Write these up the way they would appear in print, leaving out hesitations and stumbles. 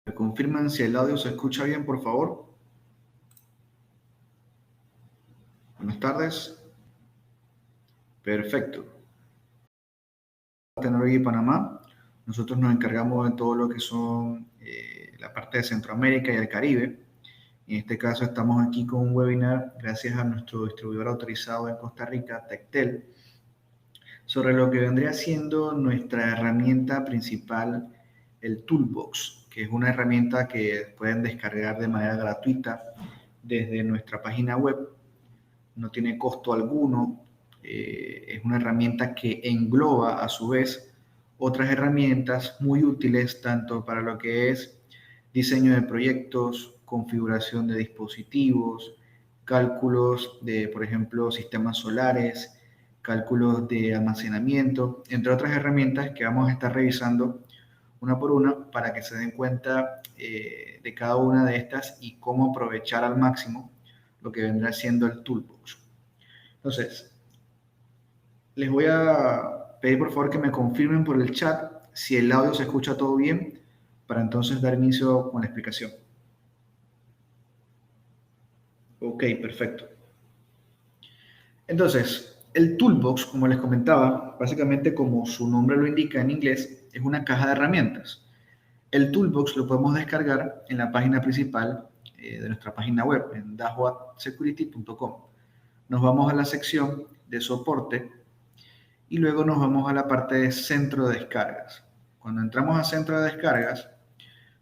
¿Me confirman si el audio se escucha bien, por favor? Buenas tardes. Perfecto. Tecnología y Panamá. Nosotros nos encargamos de todo lo que son la parte de Centroamérica y el Caribe. En este caso estamos aquí con un webinar gracias a nuestro distribuidor autorizado en Costa Rica, Tectel, sobre lo que vendría siendo nuestra herramienta principal, el Toolbox, que es una herramienta que pueden descargar de manera gratuita desde nuestra página web. No tiene costo alguno, es una herramienta que engloba a su vez otras herramientas muy útiles tanto para lo que es diseño de proyectos, configuración de dispositivos, cálculos de, por ejemplo, sistemas solares, cálculos de almacenamiento, entre otras herramientas que vamos a estar revisando una por una para que se den cuenta de cada una de estas y cómo aprovechar al máximo lo que vendrá siendo el Toolbox. Entonces, les voy a pedir por favor que me confirmen por el chat si el audio se escucha todo bien para entonces dar inicio con la explicación. Ok, perfecto. Entonces, el Toolbox, como les comentaba, básicamente como su nombre lo indica en inglés, es una caja de herramientas. El Toolbox lo podemos descargar en la página principal de nuestra página web, en dashboardsecurity.com. Nos vamos a la sección de soporte y luego nos vamos a la parte de centro de descargas. Cuando entramos a centro de descargas,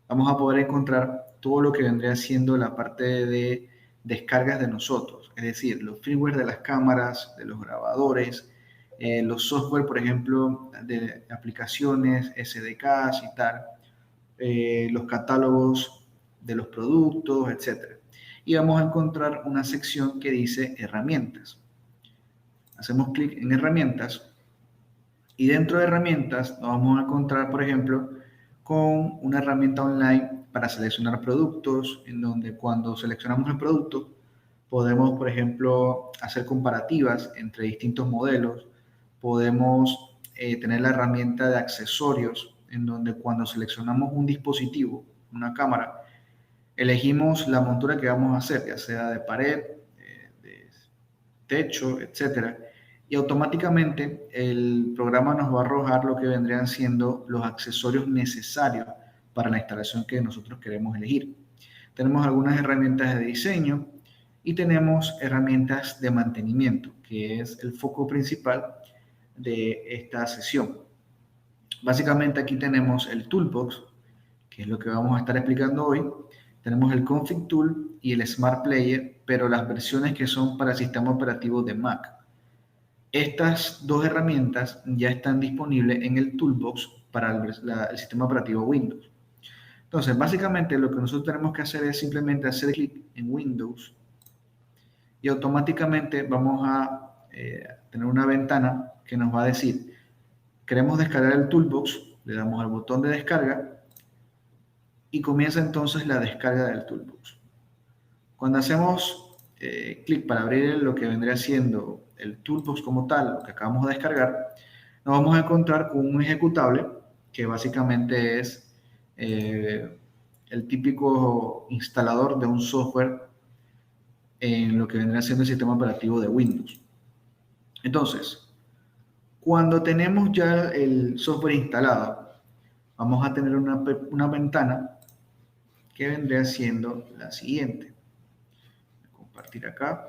vamos a poder encontrar todo lo que vendría siendo la parte de descargas de nosotros, es decir, los firmware de las cámaras, de los grabadores, los software, por ejemplo, de aplicaciones, SDKs y tal, los catálogos de los productos, etc. Y vamos a encontrar una sección que dice herramientas. Hacemos clic en herramientas y dentro de herramientas nos vamos a encontrar, por ejemplo, con una herramienta online para seleccionar productos, en donde cuando seleccionamos el producto podemos, por ejemplo, hacer comparativas entre distintos modelos. Podemos tener la herramienta de accesorios, en donde cuando seleccionamos un dispositivo, una cámara, elegimos la montura que vamos a hacer, ya sea de pared, de techo, etcétera, y automáticamente el programa nos va a arrojar lo que vendrían siendo los accesorios necesarios para la instalación que nosotros queremos elegir. Tenemos algunas herramientas de diseño y tenemos herramientas de mantenimiento, que es el foco principal de esta sesión. Básicamente aquí tenemos el Toolbox, que es lo que vamos a estar explicando hoy. Tenemos el Config Tool y el Smart Player, pero las versiones que son para el sistema operativo de Mac. Estas dos herramientas ya están disponibles en el Toolbox para el sistema operativo Windows. Entonces, básicamente lo que nosotros tenemos que hacer es simplemente hacer clic en Windows y automáticamente vamos a tener una ventana que nos va a decir, queremos descargar el Toolbox, le damos al botón de descarga y comienza entonces la descarga del Toolbox. Cuando hacemos clic para abrir lo que vendría siendo el Toolbox como tal, lo que acabamos de descargar, nos vamos a encontrar con un ejecutable que básicamente es el típico instalador de un software en lo que vendría siendo el sistema operativo de Windows. Entonces, cuando tenemos ya el software instalado, vamos a tener una ventana que vendría siendo la siguiente. Voy a compartir acá.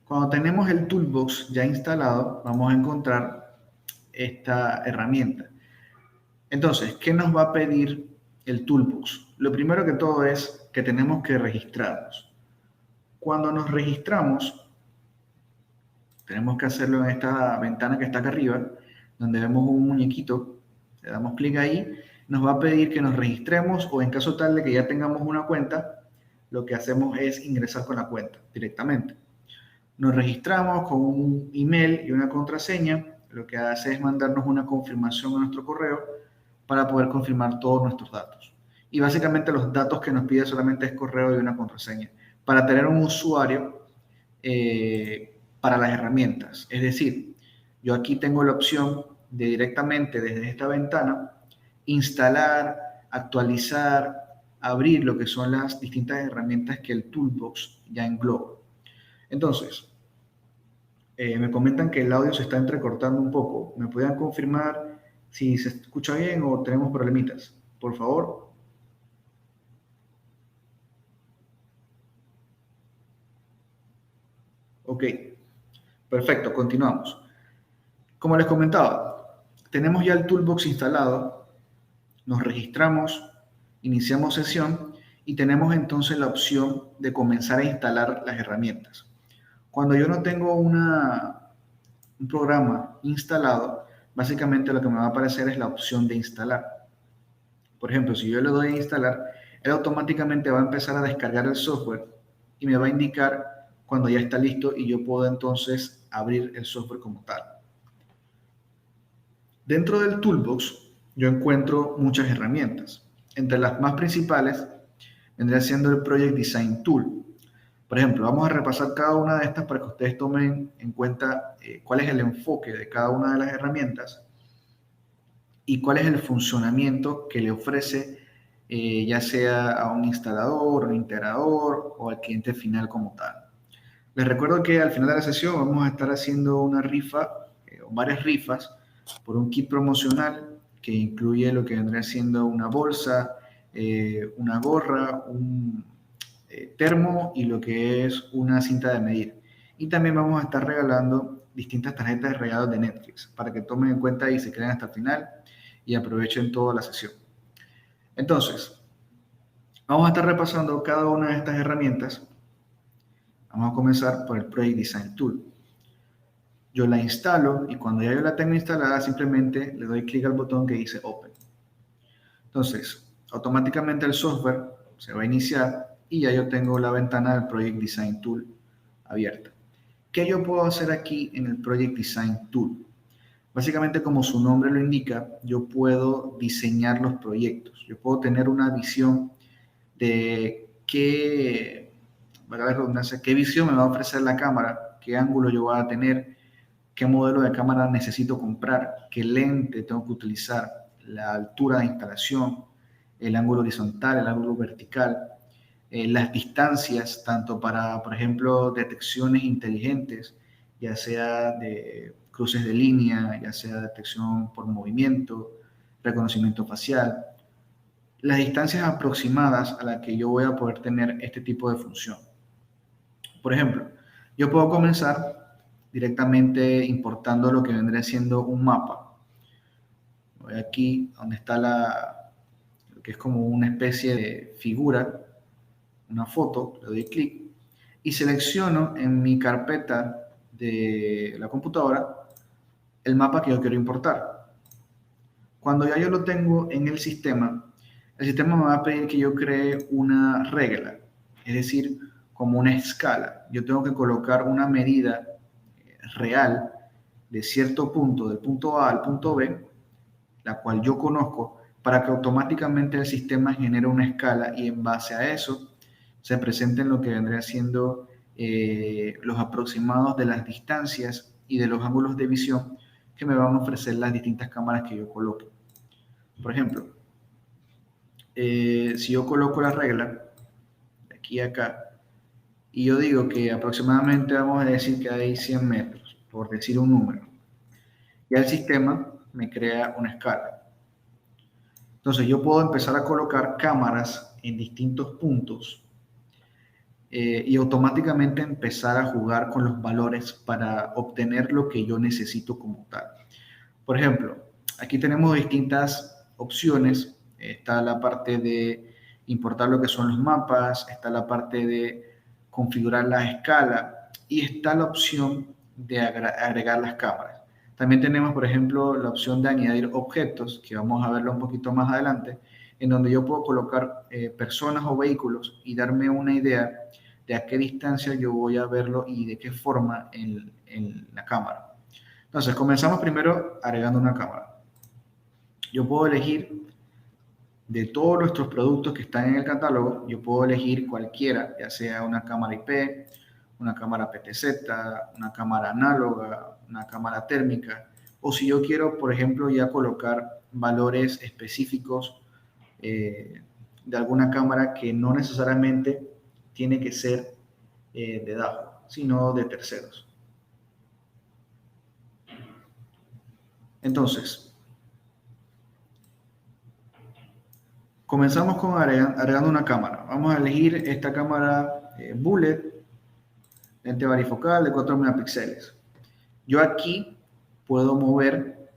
Cuando tenemos el Toolbox ya instalado, vamos a encontrar esta herramienta. Entonces, ¿qué nos va a pedir el Toolbox? Lo primero que todo es que tenemos que registrarnos. Cuando nos registramos, tenemos que hacerlo en esta ventana que está acá arriba, donde vemos un muñequito. Le damos clic ahí, nos va a pedir que nos registremos o en caso tal de que ya tengamos una cuenta, lo que hacemos es ingresar con la cuenta directamente. Nos registramos con un email y una contraseña. Lo que hace es mandarnos una confirmación a nuestro correo para poder confirmar todos nuestros datos. Y básicamente los datos que nos pide solamente es correo y una contraseña. Para tener un usuario para las herramientas. Es decir, yo aquí tengo la opción de directamente desde esta ventana instalar, actualizar, abrir lo que son las distintas herramientas que el Toolbox ya engloba. Entonces, me comentan que el audio se está entrecortando un poco. ¿Me podrían confirmar si se escucha bien o tenemos problemitas? Por favor. Ok, perfecto, continuamos. Como les comentaba, tenemos ya el Toolbox instalado, nos registramos, iniciamos sesión y tenemos entonces la opción de comenzar a instalar las herramientas. Cuando yo no tengo un programa instalado, básicamente lo que me va a aparecer es la opción de instalar. Por ejemplo, si yo le doy a instalar, él automáticamente va a empezar a descargar el software y me va a indicar cuando ya está listo y yo puedo entonces abrir el software como tal. Dentro del Toolbox yo encuentro muchas herramientas. Entre las más principales vendría siendo el Project Design Tool. Por ejemplo, vamos a repasar cada una de estas para que ustedes tomen en cuenta cuál es el enfoque de cada una de las herramientas y cuál es el funcionamiento que le ofrece ya sea a un instalador, un integrador o al cliente final como tal. Les recuerdo que al final de la sesión vamos a estar haciendo una rifa o varias rifas por un kit promocional que incluye lo que vendría siendo una bolsa, una gorra, un termo y lo que es una cinta de medir. Y también vamos a estar regalando distintas tarjetas de regalos de Netflix para que tomen en cuenta y se queden hasta el final y aprovechen toda la sesión. Entonces, vamos a estar repasando cada una de estas herramientas. Vamos a comenzar por el Project Design Tool. Yo la instalo y cuando ya yo la tengo instalada, simplemente le doy clic al botón que dice Open. Entonces, automáticamente el software se va a iniciar y ya yo tengo la ventana del Project Design Tool abierta. ¿Qué yo puedo hacer aquí en el Project Design Tool? Básicamente, como su nombre lo indica, yo puedo diseñar los proyectos. Yo puedo tener una visión de qué, valga la redundancia, qué visión me va a ofrecer la cámara, qué ángulo yo voy a tener, qué modelo de cámara necesito comprar, qué lente tengo que utilizar, la altura de instalación, el ángulo horizontal, el ángulo vertical, las distancias, tanto para, por ejemplo, detecciones inteligentes, ya sea de cruces de línea, ya sea detección por movimiento, reconocimiento facial, las distancias aproximadas a las que yo voy a poder tener este tipo de función. Por ejemplo, yo puedo comenzar directamente importando lo que vendría siendo un mapa. Voy aquí donde está lo que es como una especie de figura, una foto, le doy clic y selecciono en mi carpeta de la computadora el mapa que yo quiero importar. Cuando ya yo lo tengo en el sistema me va a pedir que yo cree una regla, es decir, como una escala. Yo tengo que colocar una medida real de cierto punto, del punto A al punto B, la cual yo conozco, para que automáticamente el sistema genere una escala y en base a eso se presenten lo que vendría siendo los aproximados de las distancias y de los ángulos de visión que me van a ofrecer las distintas cámaras que yo coloque. Por ejemplo, si yo coloco la regla de aquí a acá y yo digo que aproximadamente vamos a decir que hay 100 metros, por decir un número, ya el sistema me crea una escala. Entonces yo puedo empezar a colocar cámaras en distintos puntos y automáticamente empezar a jugar con los valores para obtener lo que yo necesito como tal. Por ejemplo, aquí tenemos distintas opciones. Está la parte de importar lo que son los mapas, está la parte de configurar la escala y está la opción de agregar las cámaras. También tenemos, por ejemplo, la opción de añadir objetos, que vamos a verlo un poquito más adelante, en donde yo puedo colocar personas o vehículos y darme una idea de a qué distancia yo voy a verlo y de qué forma en la cámara. Entonces, comenzamos primero agregando una cámara. Yo puedo elegir de todos nuestros productos que están en el catálogo, yo puedo elegir cualquiera, ya sea una cámara IP, una cámara PTZ, una cámara análoga, una cámara térmica, o si yo quiero, por ejemplo, ya colocar valores específicos de alguna cámara que no necesariamente tiene que ser de DAO, sino de terceros. Entonces, comenzamos con agregando una cámara. Vamos a elegir esta cámara Bullet, lente varifocal de 4 megapíxeles. Yo aquí puedo mover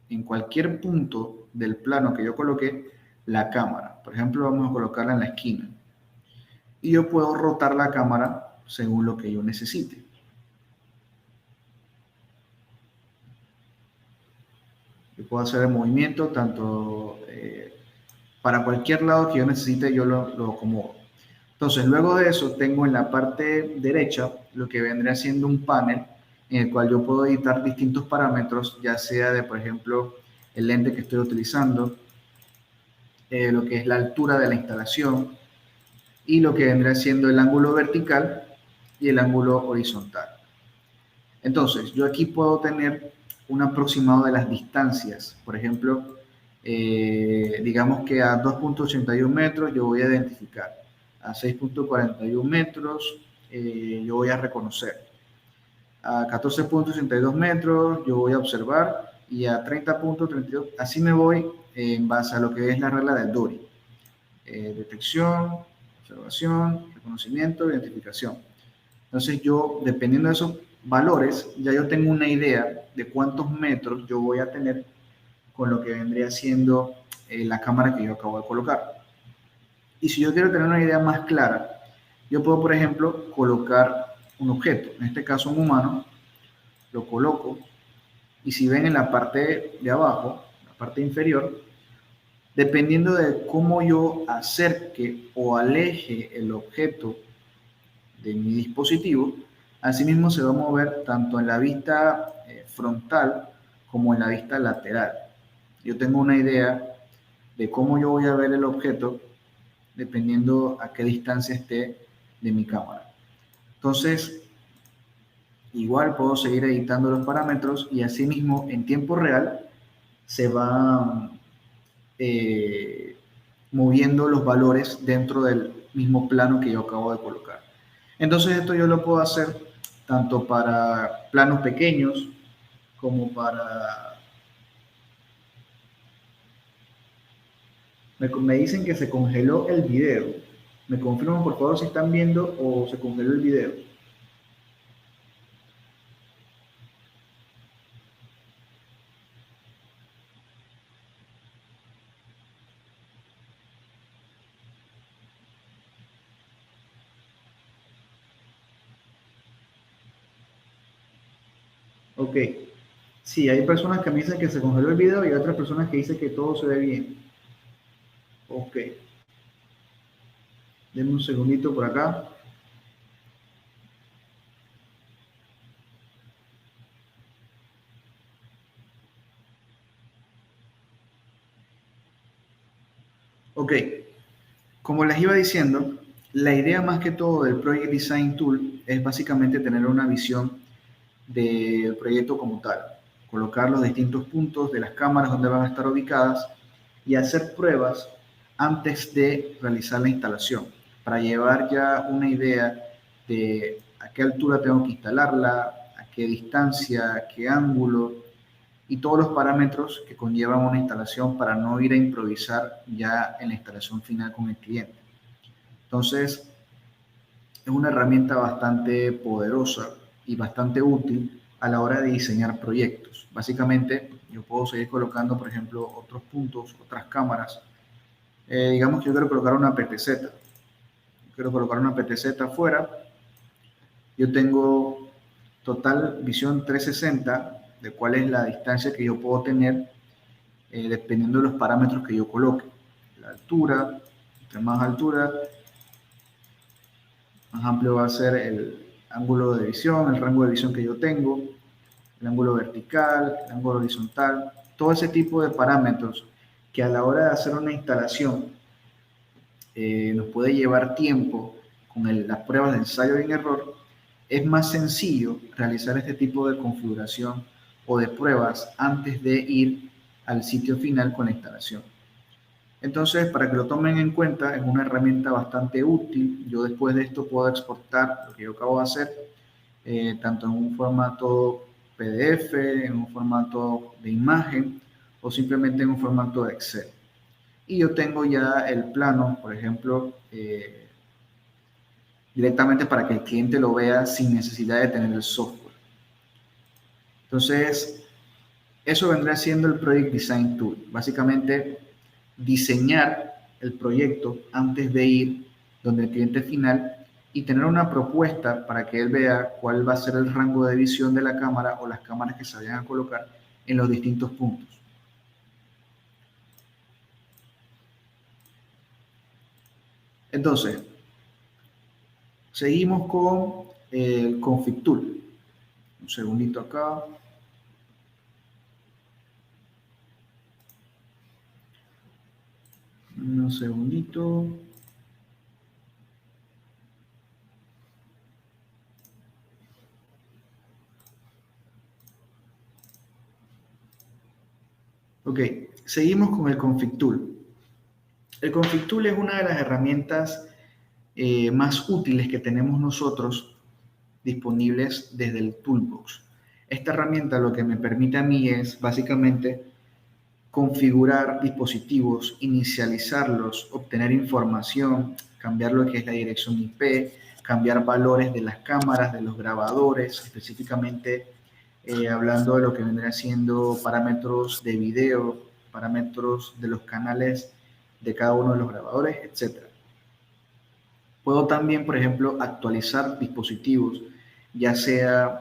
en cualquier punto del plano que yo coloqué la cámara. Por ejemplo, vamos a colocarla en la esquina. Y yo puedo rotar la cámara según lo que yo necesite. Yo puedo hacer el movimiento tanto para cualquier lado que yo necesite, yo lo acomodo. Entonces, luego de eso, tengo en la parte derecha lo que vendría siendo un panel en el cual yo puedo editar distintos parámetros, ya sea de, por ejemplo, el lente que estoy utilizando, lo que es la altura de la instalación y lo que vendría siendo el ángulo vertical y el ángulo horizontal. Entonces, yo aquí puedo tener un aproximado de las distancias. Por ejemplo, digamos que a 2.81 metros yo voy a identificar. A 6.41 metros yo voy a reconocer. A 14.62 metros yo voy a observar. Y a 30.32, así me voy en base a lo que es la regla del Dory. Detección, observación, reconocimiento, identificación. Entonces yo, dependiendo de esos valores, ya yo tengo una idea de cuántos metros yo voy a tener con lo que vendría siendo la cámara que yo acabo de colocar. Y si yo quiero tener una idea más clara, yo puedo, por ejemplo, colocar un objeto, en este caso un humano, lo coloco, y si ven en la parte de abajo, la parte inferior, dependiendo de cómo yo acerque o aleje el objeto de mi dispositivo, asimismo se va a mover tanto en la vista frontal como en la vista lateral. Yo tengo una idea de cómo yo voy a ver el objeto dependiendo a qué distancia esté de mi cámara. Entonces, igual puedo seguir editando los parámetros y asimismo en tiempo real se va moviendo los valores dentro del mismo plano que yo acabo de colocar. Entonces esto yo lo puedo hacer tanto para planos pequeños como para... Me dicen que se congeló el video. ¿Me confirman por favor si están viendo o se congeló el video? Ok. Sí, hay personas que me dicen que se congeló el video y hay otras personas que dicen que todo se ve bien. Ok. Denme un segundito por acá. Ok. Como les iba diciendo, la idea más que todo del Project Design Tool es básicamente tener una visión del proyecto como tal, colocar los distintos puntos de las cámaras donde van a estar ubicadas y hacer pruebas antes de realizar la instalación, para llevar ya una idea de a qué altura tengo que instalarla, a qué distancia, a qué ángulo y todos los parámetros que conllevan una instalación para no ir a improvisar ya en la instalación final con el cliente. Entonces, es una herramienta bastante poderosa y bastante útil a la hora de diseñar proyectos. Básicamente, yo puedo seguir colocando, por ejemplo, otros puntos, otras cámaras. Digamos que yo quiero colocar una PTZ. Quiero colocar una PTZ afuera. Yo tengo total visión 360 de cuál es la distancia que yo puedo tener dependiendo de los parámetros que yo coloque. La altura, entre más altura, más amplio va a ser el ángulo de visión, el rango de visión que yo tengo, el ángulo vertical, el ángulo horizontal, todo ese tipo de parámetros que a la hora de hacer una instalación nos puede llevar tiempo con las pruebas de ensayo y error, es más sencillo realizar este tipo de configuración o de pruebas antes de ir al sitio final con la instalación. Entonces, para que lo tomen en cuenta, es una herramienta bastante útil. Yo después de esto puedo exportar lo que yo acabo de hacer, tanto en un formato PDF, en un formato de imagen o simplemente en un formato de Excel. Y yo tengo ya el plano, por ejemplo, directamente para que el cliente lo vea sin necesidad de tener el software. Entonces, eso vendrá siendo el Project Design Tool. Básicamente, diseñar el proyecto antes de ir donde el cliente final y tener una propuesta para que él vea cuál va a ser el rango de visión de la cámara o las cámaras que se vayan a colocar en los distintos puntos. Entonces, seguimos con el Config Tool. Un segundito acá. Un segundito. Ok, seguimos con el Config Tool. El Config Tool es una de las herramientas más útiles que tenemos nosotros disponibles desde el Toolbox. Esta herramienta lo que me permite a mí es básicamente configurar dispositivos, inicializarlos, obtener información, cambiar lo que es la dirección IP, cambiar valores de las cámaras, de los grabadores, específicamente hablando de lo que vendría siendo parámetros de video, parámetros de los canales de cada uno de los grabadores, etc. Puedo también, por ejemplo, actualizar dispositivos, ya sea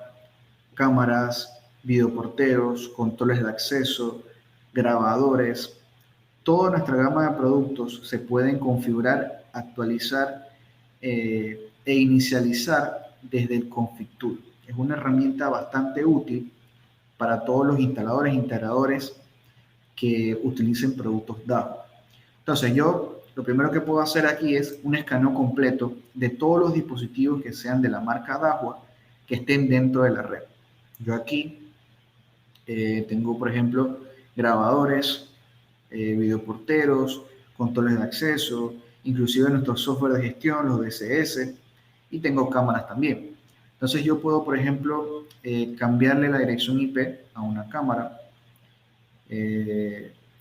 cámaras, videoporteros, controles de acceso, grabadores. Toda nuestra gama de productos se pueden configurar, actualizar e inicializar desde el Config Tool. Es una herramienta bastante útil para todos los instaladores e integradores que utilicen productos DAO. Entonces yo lo primero que puedo hacer aquí es un escaneo completo de todos los dispositivos que sean de la marca Dahua que estén dentro de la red. Yo aquí tengo, por ejemplo, grabadores, videoporteros, controles de acceso, inclusive nuestro software de gestión, los DCS, y tengo cámaras también. Entonces yo puedo, por ejemplo, cambiarle la dirección IP a una cámara.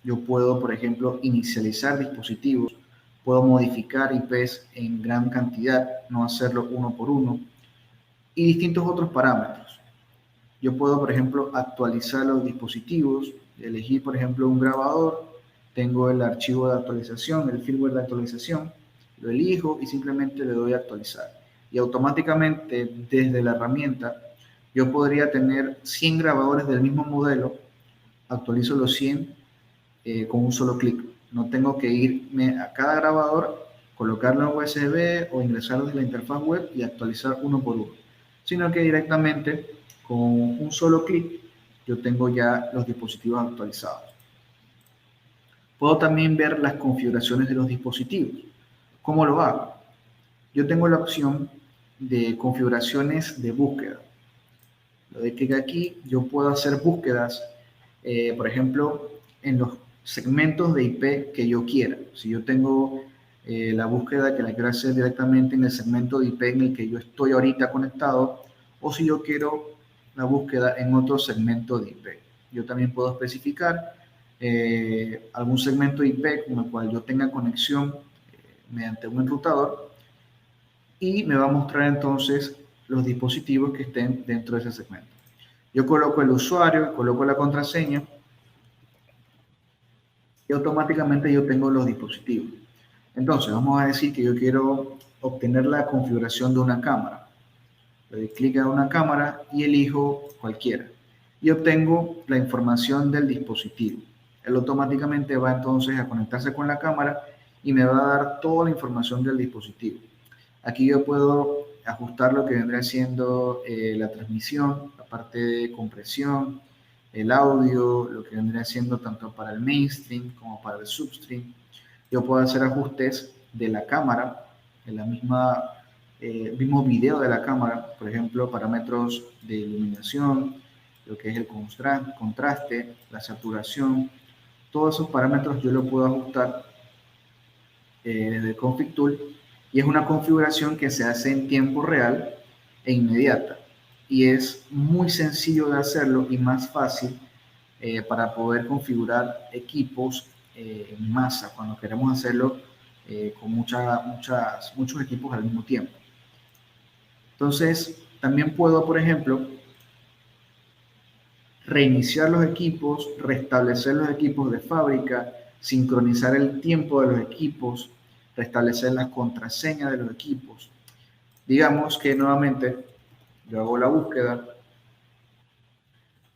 Yo puedo, por ejemplo, inicializar dispositivos. Puedo modificar IPs en gran cantidad, no hacerlo uno por uno. Y distintos otros parámetros. Yo puedo, por ejemplo, actualizar los dispositivos, elegir, por ejemplo, un grabador, tengo el archivo de actualización, el firmware de actualización, lo elijo y simplemente le doy a actualizar. Y automáticamente desde la herramienta yo podría tener 100 grabadores del mismo modelo, actualizo los 100 con un solo clic. No tengo que irme a cada grabador, colocarlo en USB o ingresarlo desde la interfaz web y actualizar uno por uno, sino que directamente con un solo clic yo tengo ya los dispositivos actualizados. Puedo también ver las configuraciones de los dispositivos. ¿Cómo lo hago? Yo tengo la opción de configuraciones de búsqueda. Lo doy clic aquí, yo puedo hacer búsquedas, por ejemplo, en los segmentos de IP que yo quiera. Si yo tengo la búsqueda que la quiero hacer directamente en el segmento de IP en el que yo estoy ahorita conectado, o si yo quiero la búsqueda en otro segmento de IP. Yo también puedo especificar algún segmento de IP con el cual yo tenga conexión mediante un enrutador y me va a mostrar entonces los dispositivos que estén dentro de ese segmento. Yo coloco el usuario, coloco la contraseña y automáticamente yo tengo los dispositivos. Entonces, vamos a decir que yo quiero obtener la configuración de una cámara. Le doy clic a una cámara y elijo cualquiera. Y obtengo la información del dispositivo. Él automáticamente va entonces a conectarse con la cámara y me va a dar toda la información del dispositivo. Aquí yo puedo ajustar lo que vendría siendo la transmisión, la parte de compresión, el audio, lo que vendría siendo tanto para el mainstream como para el substream. Yo puedo hacer ajustes de la cámara, de la misma vimos video de la cámara, por ejemplo, parámetros de iluminación, lo que es el contraste, la saturación, todos esos parámetros yo lo puedo ajustar desde el Config Tool, y es una configuración que se hace en tiempo real e inmediata, y es muy sencillo de hacerlo y más fácil para poder configurar equipos en masa cuando queremos hacerlo con muchos equipos al mismo tiempo. Entonces, también puedo, por ejemplo, reiniciar los equipos, restablecer los equipos de fábrica, sincronizar el tiempo de los equipos, restablecer las contraseñas de los equipos. Digamos que nuevamente yo hago la búsqueda,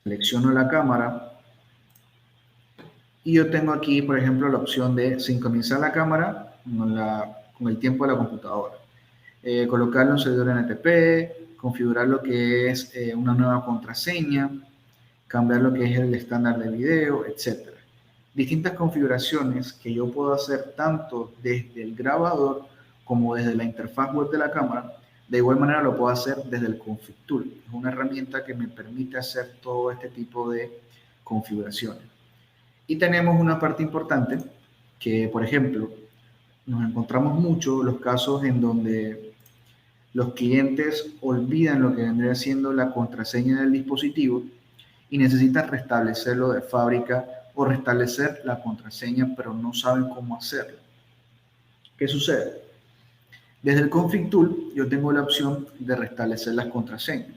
selecciono la cámara y yo tengo aquí, por ejemplo, la opción de sincronizar la cámara con el tiempo de la computadora. Colocarle un servidor NTP, configurar lo que es una nueva contraseña, cambiar lo que es el estándar de video, etc. Distintas configuraciones que yo puedo hacer tanto desde el grabador como desde la interfaz web de la cámara. De igual manera lo puedo hacer desde el Config Tool. Es una herramienta que me permite hacer todo este tipo de configuraciones. Y tenemos una parte importante que, por ejemplo, nos encontramos mucho los casos en donde los clientes olvidan lo que vendría siendo la contraseña del dispositivo y necesitan restablecerlo de fábrica o restablecer la contraseña, pero no saben cómo hacerlo. ¿Qué sucede? Desde el Config Tool yo tengo la opción de restablecer las contraseñas.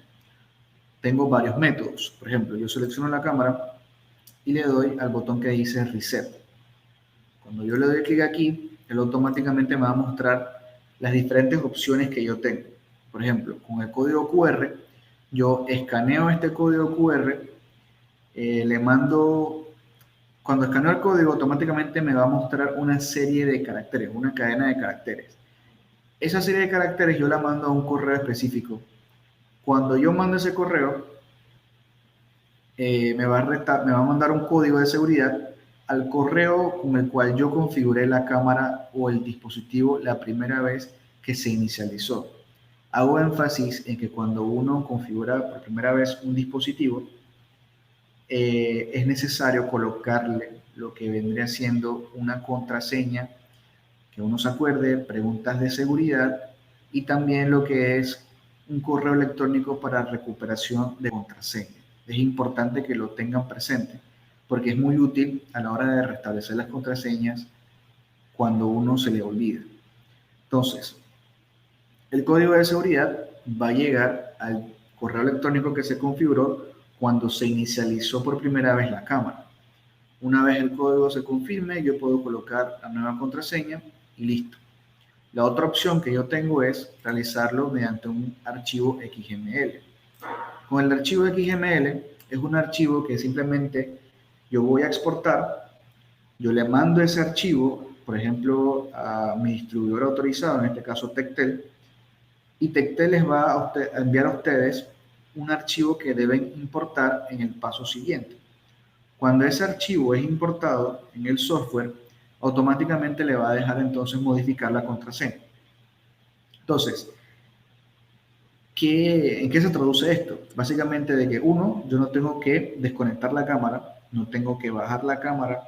Tengo varios métodos. Por ejemplo, yo selecciono la cámara y le doy al botón que dice Reset. Cuando yo le doy clic aquí, él automáticamente me va a mostrar las diferentes opciones que yo tengo. Por ejemplo, con el código QR, yo escaneo este código QR, le mando, cuando escaneo el código, automáticamente me va a mostrar una serie de caracteres, una cadena de caracteres. Esa serie de caracteres yo la mando a un correo específico. Cuando yo mando ese correo, me va a mandar un código de seguridad al correo con el cual yo configuré la cámara o el dispositivo la primera vez que se inicializó. Hago énfasis en que cuando uno configura por primera vez un dispositivo, es necesario colocarle lo que vendría siendo una contraseña que uno se acuerde, preguntas de seguridad y también lo que es un correo electrónico para recuperación de contraseña. Es importante que lo tengan presente porque es muy útil a la hora de restablecer las contraseñas cuando uno se le olvida. Entonces, el código de seguridad va a llegar al correo electrónico que se configuró cuando se inicializó por primera vez la cámara. Una vez el código se confirme, yo puedo colocar la nueva contraseña y listo. La otra opción que yo tengo es realizarlo mediante un archivo XML. Con el archivo XML es un archivo que simplemente yo voy a exportar, yo le mando ese archivo, por ejemplo, a mi distribuidor autorizado, en este caso Tectel, y Tectel les va a enviar a ustedes un archivo que deben importar en el paso siguiente. Cuando ese archivo es importado en el software, automáticamente le va a dejar entonces modificar la contraseña. Entonces, ¿en qué se traduce esto? Básicamente de que uno, yo no tengo que desconectar la cámara, no tengo que bajar la cámara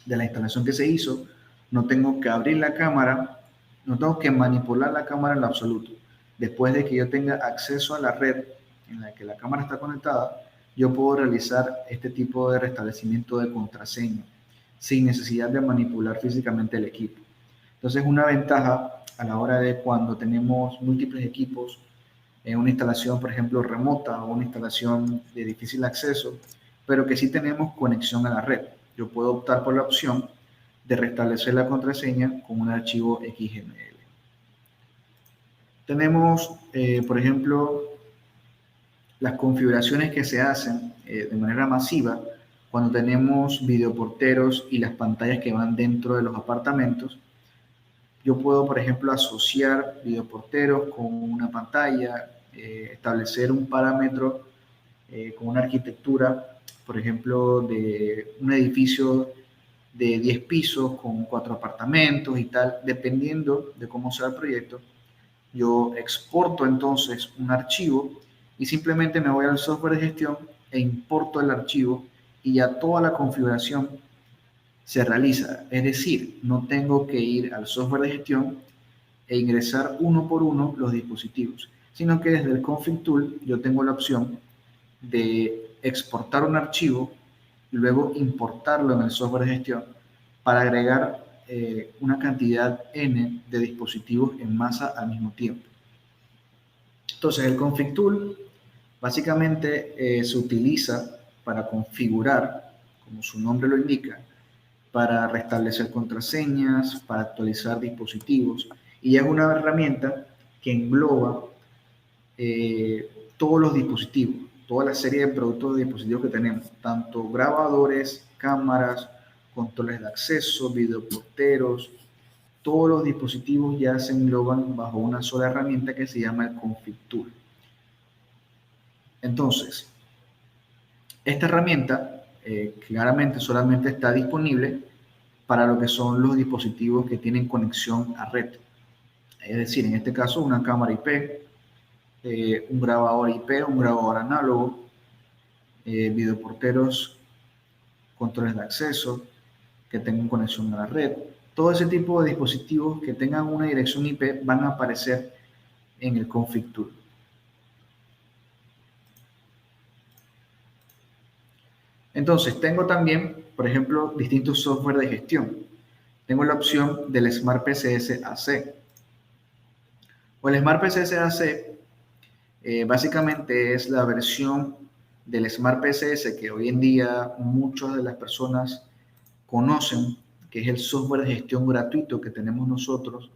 de la instalación que se hizo, no tengo que abrir la cámara, no tengo que manipular la cámara en lo absoluto. Después de que yo tenga acceso a la red en la que la cámara está conectada, yo puedo realizar este tipo de restablecimiento de contraseña sin necesidad de manipular físicamente el equipo. Entonces, una ventaja a la hora de cuando tenemos múltiples equipos en una instalación, por ejemplo, remota o una instalación de difícil acceso, pero que sí tenemos conexión a la red. Yo puedo optar por la opción de restablecer la contraseña con un archivo XML. Tenemos, por ejemplo, las configuraciones que se hacen de manera masiva cuando tenemos videoporteros y las pantallas que van dentro de los apartamentos. Yo puedo, por ejemplo, asociar videoporteros con una pantalla, establecer un parámetro con una arquitectura, por ejemplo, de un edificio de 10 pisos con 4 apartamentos y tal, dependiendo de cómo sea el proyecto. yo exporto entonces un archivo y simplemente me voy al software de gestión e importo el archivo y ya toda la configuración se realiza. Es decir, no tengo que ir al software de gestión e ingresar uno por uno los dispositivos, sino que desde el Config Tool yo tengo la opción de exportar un archivo y luego importarlo en el software de gestión para agregar una cantidad N de dispositivos en masa al mismo tiempo. Entonces el Config Tool básicamente se utiliza para configurar, como su nombre lo indica, para restablecer contraseñas, para actualizar dispositivos, y es una herramienta que engloba todos los dispositivos, toda la serie de productos de dispositivos que tenemos, tanto grabadores, cámaras, controles de acceso, videoporteros, todos los dispositivos ya se engloban bajo una sola herramienta que se llama el Config Tool. Entonces, esta herramienta claramente solamente está disponible para lo que son los dispositivos que tienen conexión a red. Es decir, en este caso una cámara IP, un grabador IP, un grabador análogo, videoporteros, controles de acceso que tengan conexión a la red. Todo ese tipo de dispositivos que tengan una dirección IP van a aparecer en el Config Tool. Entonces, tengo también, por ejemplo, distintos software de gestión. Tengo la opción del Smart PCS AC. O el Smart PCS AC básicamente es la versión del Smart PCS que hoy en día muchas de las personas conocen, que es el software de gestión gratuito que tenemos nosotros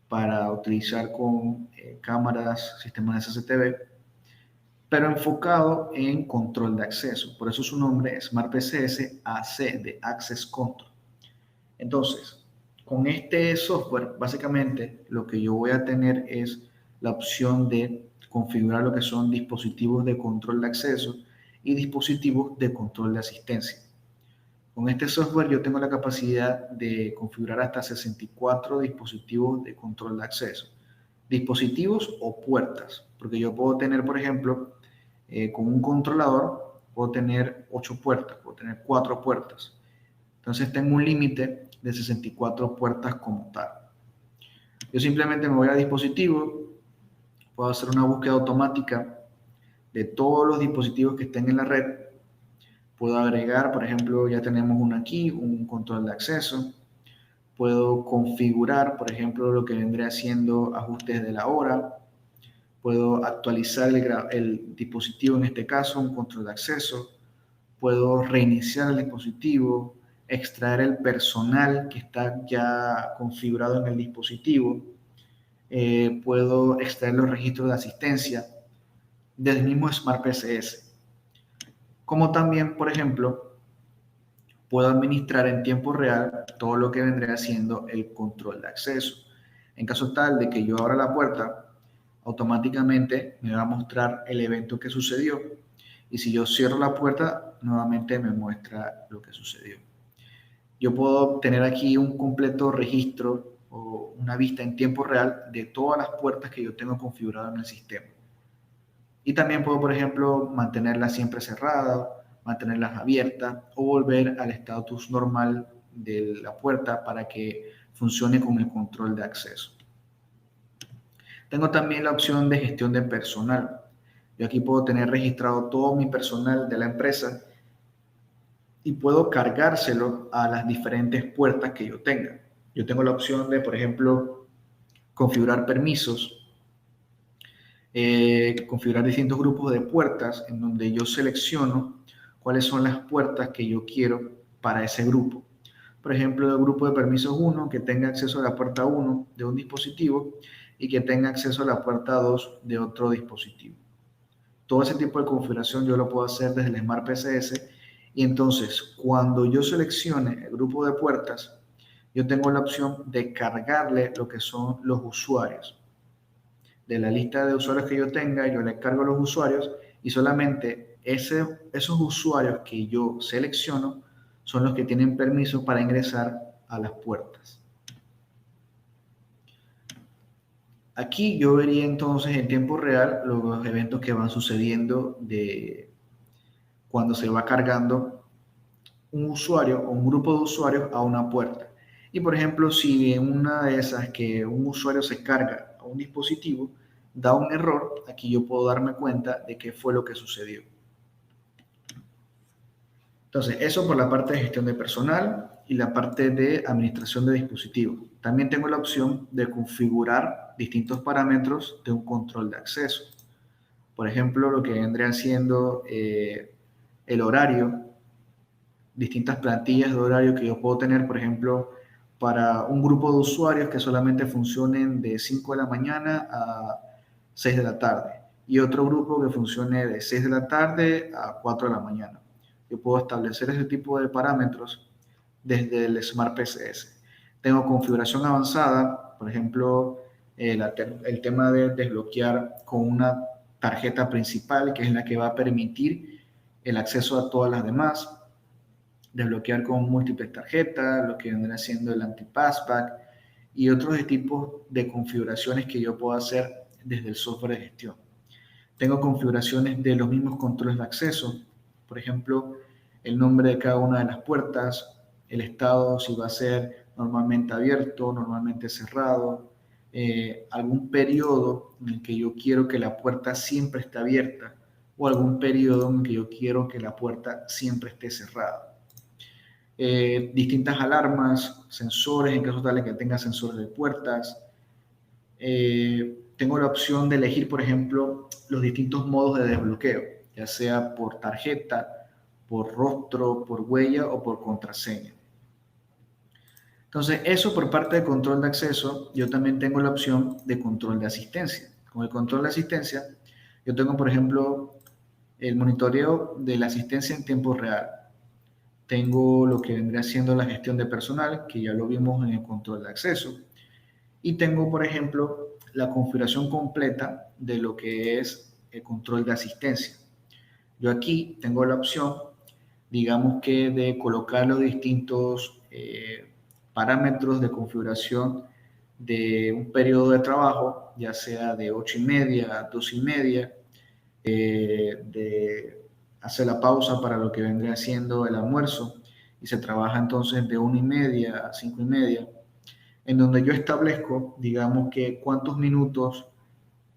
para utilizar con cámaras, sistemas de CCTV, pero enfocado en control de acceso. Por eso su nombre es Smart PCS AC, de Access Control. Entonces, con este software, básicamente lo que yo voy a tener es la opción de configurar lo que son dispositivos de control de acceso y dispositivos de control de asistencia. Con este software yo tengo la capacidad de configurar hasta 64 dispositivos de control de acceso. Dispositivos o puertas, porque yo puedo tener, por ejemplo, con un controlador, puedo tener 8 puertas, puedo tener 4 puertas. Entonces tengo un límite de 64 puertas como tal. Yo simplemente me voy a dispositivo, puedo hacer una búsqueda automática de todos los dispositivos que estén en la red. Puedo agregar, por ejemplo, ya tenemos uno aquí, un control de acceso. Puedo configurar, por ejemplo, lo que vendría siendo ajustes de la hora. Puedo actualizar el dispositivo, en este caso, un control de acceso. Puedo reiniciar el dispositivo, extraer el personal que está ya configurado en el dispositivo. Puedo extraer los registros de asistencia del mismo Smart PCS. Como también, por ejemplo, puedo administrar en tiempo real todo lo que vendría siendo el control de acceso. En caso tal de que yo abra la puerta, automáticamente me va a mostrar el evento que sucedió. Y si yo cierro la puerta, nuevamente me muestra lo que sucedió. Yo puedo tener aquí un completo registro o una vista en tiempo real de todas las puertas que yo tengo configuradas en el sistema. Y también puedo, por ejemplo, mantenerlas siempre cerradas, mantenerlas abiertas o volver al estatus normal de la puerta para que funcione con el control de acceso. Tengo también la opción de gestión de personal. Yo aquí puedo tener registrado todo mi personal de la empresa y puedo cargárselo a las diferentes puertas que yo tenga. Yo tengo la opción de, por ejemplo, configurar permisos, configurar distintos grupos de puertas en donde yo selecciono cuáles son las puertas que yo quiero para ese grupo. Por ejemplo, el grupo de permisos 1 que tenga acceso a la puerta 1 de un dispositivo y que tenga acceso a la puerta 2 de otro dispositivo. Todo ese tipo de configuración yo lo puedo hacer desde el Smart PCS y entonces cuando yo seleccione el grupo de puertas, yo tengo la opción de cargarle lo que son los usuarios. De la lista de usuarios que yo tenga, yo le cargo los usuarios y solamente esos usuarios que yo selecciono son los que tienen permiso para ingresar a las puertas. Aquí yo vería entonces en tiempo real los eventos que van sucediendo de cuando se va cargando un usuario o un grupo de usuarios a una puerta. Y por ejemplo, si en una de esas que un usuario se carga a un dispositivo, da un error, aquí yo puedo darme cuenta de qué fue lo que sucedió. Entonces, eso por la parte de gestión de personal y la parte de administración de dispositivos. También tengo la opción de configurar distintos parámetros de un control de acceso. Por ejemplo, lo que vendría siendo el horario, distintas plantillas de horario que yo puedo tener, por ejemplo, para un grupo de usuarios que solamente funcionen de 5 de la mañana a 6 de la tarde y otro grupo que funcione de 6 de la tarde a 4 de la mañana. Yo puedo establecer ese tipo de parámetros desde el Smart PCS. Tengo configuración avanzada, por ejemplo, el tema de desbloquear con una tarjeta principal, que es la que va a permitir el acceso a todas las demás, desbloquear con múltiples tarjetas, lo que vendrá siendo el anti-passback y otros tipos de configuraciones que yo puedo hacer desde el software de gestión. Tengo configuraciones de los mismos controles de acceso, por ejemplo, el nombre de cada una de las puertas, el estado, si va a ser normalmente abierto, normalmente cerrado, algún periodo en el que yo quiero que la puerta siempre esté abierta o algún periodo en el que yo quiero que la puerta siempre esté cerrada. Distintas alarmas, sensores, en caso tal de que tenga sensores de puertas. Tengo la opción de elegir, por ejemplo, los distintos modos de desbloqueo, ya sea por tarjeta, por rostro, por huella o por contraseña. Entonces, eso por parte de control de acceso, yo también tengo la opción de control de asistencia. Con el control de asistencia, yo tengo, por ejemplo, el monitoreo de la asistencia en tiempo real. Tengo lo que vendría siendo la gestión de personal, que ya lo vimos en el control de acceso. Y tengo, por ejemplo, la configuración completa de lo que es el control de asistencia. Yo aquí tengo la opción, digamos que de colocar los distintos parámetros de configuración de un periodo de trabajo, ya sea de 8:30 a 2:30, de hacer la pausa para lo que vendría siendo el almuerzo y se trabaja entonces de 1:30 a 5:30, en donde yo establezco, digamos que cuántos minutos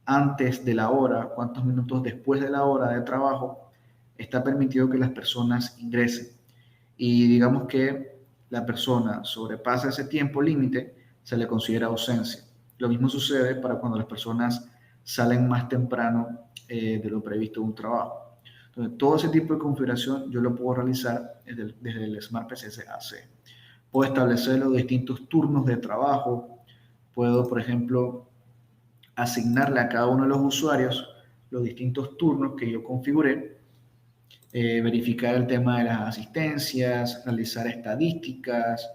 antes de la hora, cuántos minutos después de la hora de trabajo está permitido que las personas ingresen. Y digamos que la persona sobrepasa ese tiempo límite, se le considera ausencia. Lo mismo sucede para cuando las personas salen más temprano de lo previsto de un trabajo. Entonces, todo ese tipo de configuración yo lo puedo realizar desde el Smart PCS AC. Puedo establecer los distintos turnos de trabajo. Puedo, por ejemplo, asignarle a cada uno de los usuarios los distintos turnos que yo configuré, verificar el tema de las asistencias, realizar estadísticas,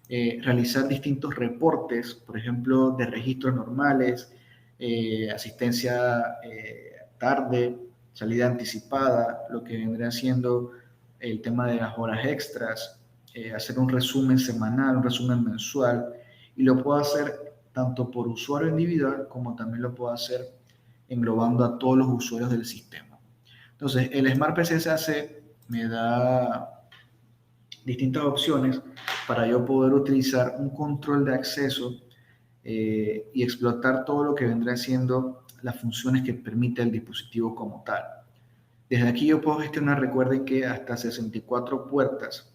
realizar distintos reportes, por ejemplo, de registros normales, asistencia tarde, salida anticipada, lo que vendría siendo el tema de las horas extras, hacer un resumen semanal, un resumen mensual, y lo puedo hacer tanto por usuario individual como también lo puedo hacer englobando a todos los usuarios del sistema. Entonces, el Smart PCS me da distintas opciones para yo poder utilizar un control de acceso y explotar todo lo que vendrá siendo las funciones que permite el dispositivo como tal. Desde aquí yo puedo gestionar, recuerden que hasta 64 puertas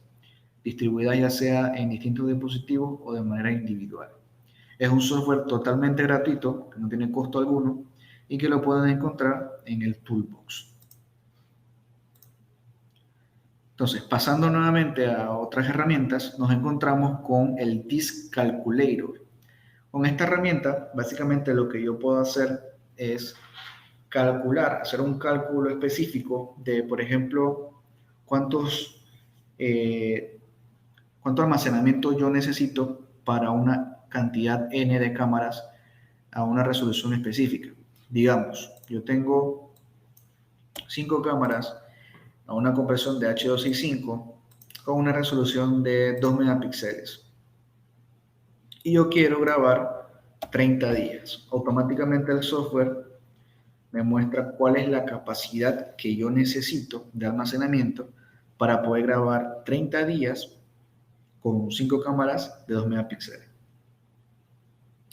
distribuidas ya sea en distintos dispositivos o de manera individual. Es un software totalmente gratuito, que no tiene costo alguno y que lo pueden encontrar en el Toolbox. Entonces, pasando nuevamente a otras herramientas, nos encontramos con el Disk Calculator. Con esta herramienta, básicamente lo que yo puedo hacer es calcular, hacer un cálculo específico de, por ejemplo, cuánto almacenamiento yo necesito para una cantidad N de cámaras a una resolución específica. Digamos, yo tengo 5 cámaras a una compresión de H265 con una resolución de 2 megapíxeles. Y yo quiero grabar 30 días. Automáticamente el software me muestra cuál es la capacidad que yo necesito de almacenamiento para poder grabar 30 días con 5 cámaras de 2 megapíxeles.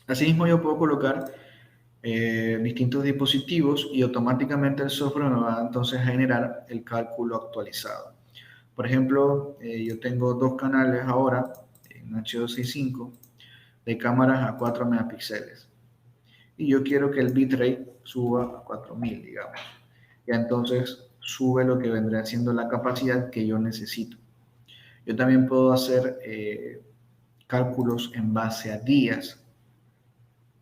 Asimismo, yo puedo colocar distintos dispositivos y automáticamente el software me va entonces a generar el cálculo actualizado. Por ejemplo, yo tengo 2 canales ahora en H265 de cámaras a 4 megapíxeles y yo quiero que el bitrate suba a 4000, digamos. Ya entonces sube lo que vendría siendo la capacidad que yo necesito. Yo también puedo hacer cálculos en base a días.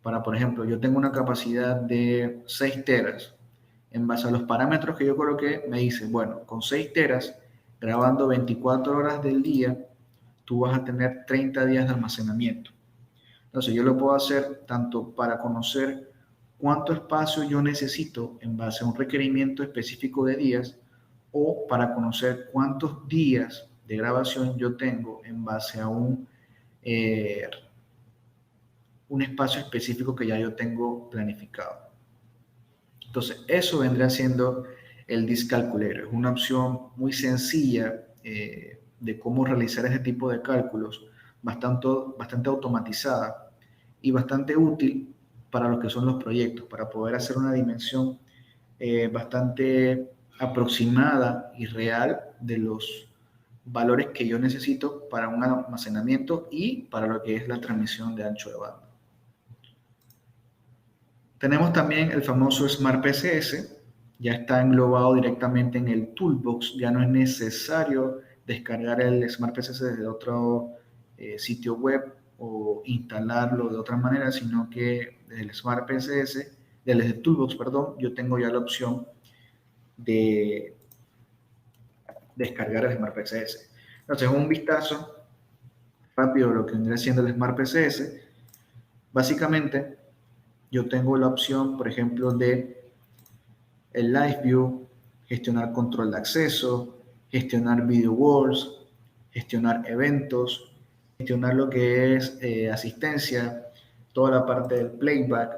Para, por ejemplo, yo tengo una capacidad de 6 teras. En base a los parámetros que yo coloqué, me dice, bueno, con 6 teras, grabando 24 horas del día, tú vas a tener 30 días de almacenamiento. Entonces, yo lo puedo hacer tanto para conocer cuánto espacio yo necesito en base a un requerimiento específico de días o para conocer cuántos días de grabación yo tengo en base a un espacio específico que ya yo tengo planificado. Entonces, eso vendría siendo el Disk Calculator. Es una opción muy sencilla de cómo realizar este tipo de cálculos, bastante automatizada y bastante útil para lo que son los proyectos, para poder hacer una dimensión bastante aproximada y real de los valores que yo necesito para un almacenamiento y para lo que es la transmisión de ancho de banda. Tenemos también el famoso Smart PCS, ya está englobado directamente en el Toolbox, ya no es necesario descargar el Smart PCS desde otro sitio web o instalarlo de otra manera, sino que desde el Smart PCS, desde el Toolbox, perdón, yo tengo ya la opción de descargar el Smart PCS. Entonces, un vistazo rápido de lo que vendría siendo el Smart PCS. Básicamente, yo tengo la opción, por ejemplo, de el Live View, gestionar control de acceso, gestionar video walls, gestionar eventos, gestionar lo que es asistencia, toda la parte del playback,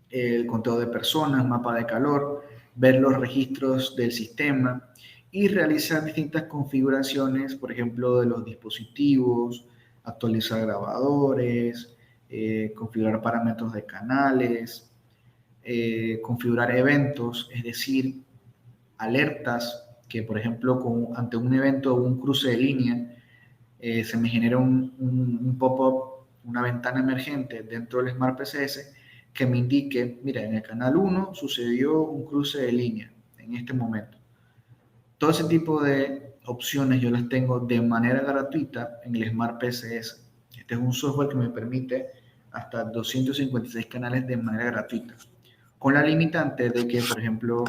el conteo de personas, mapa de calor, ver los registros del sistema y realizar distintas configuraciones, por ejemplo, de los dispositivos, actualizar grabadores, configurar parámetros de canales, configurar eventos, es decir, alertas que, por ejemplo, ante un evento o un cruce de línea, se me genera un pop-up, una ventana emergente dentro del Smart PCS que me indique, mira, en el canal 1 sucedió un cruce de línea en este momento. Todo ese tipo de opciones yo las tengo de manera gratuita en el Smart PCS. Este es un software que me permite hasta 256 canales de manera gratuita, con la limitante de que, por ejemplo,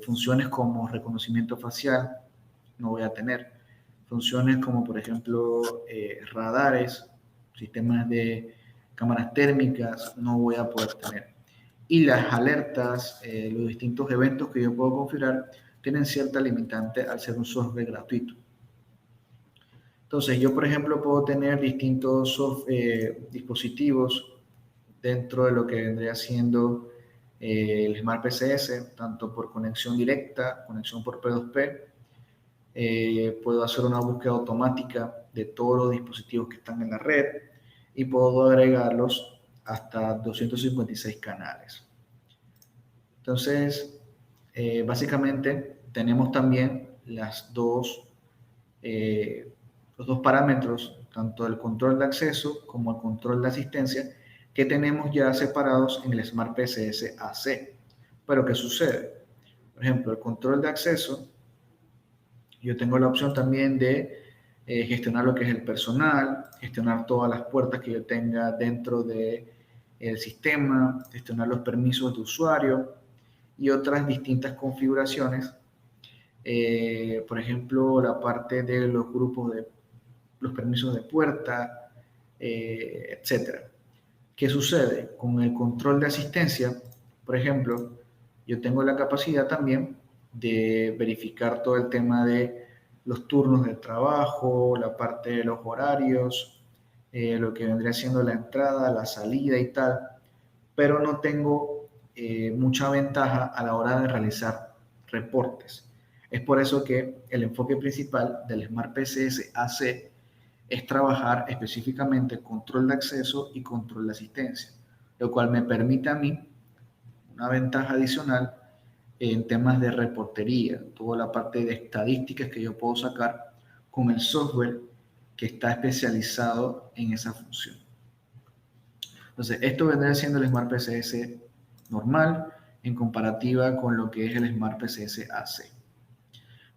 funciones como reconocimiento facial no voy a tener. Funciones como, por ejemplo, radares, sistemas de cámaras térmicas, no voy a poder tener. Y las alertas, los distintos eventos que yo puedo configurar, tienen cierta limitante al ser un software gratuito. Entonces, yo, por ejemplo, puedo tener distintos dispositivos dentro de lo que vendría siendo el Smart PCS, tanto por conexión directa, conexión por P2P. Puedo hacer una búsqueda automática de todos los dispositivos que están en la red y puedo agregarlos hasta 256 canales. Entonces, básicamente tenemos también los dos parámetros, tanto el control de acceso como el control de asistencia, que tenemos ya separados en el Smart PCS AC. Pero, ¿qué sucede? Por ejemplo, el control de acceso, yo tengo la opción también de gestionar lo que es el personal, gestionar todas las puertas que yo tenga dentro del sistema, gestionar los permisos de usuario y otras distintas configuraciones. Por ejemplo, la parte de los grupos de los permisos de puerta, etcétera. ¿Qué sucede? Con el control de asistencia, por ejemplo, yo tengo la capacidad también de verificar todo el tema de los turnos de trabajo, la parte de los horarios, lo que vendría siendo la entrada, la salida y tal, pero no tengo mucha ventaja a la hora de realizar reportes. Es por eso que el enfoque principal del Smart PCS AC es trabajar específicamente control de acceso y control de asistencia, lo cual me permite a mí una ventaja adicional en temas de reportería, toda la parte de estadísticas que yo puedo sacar con el software que está especializado en esa función. Entonces, esto vendría siendo el Smart PCS normal en comparativa con lo que es el Smart PCS AC.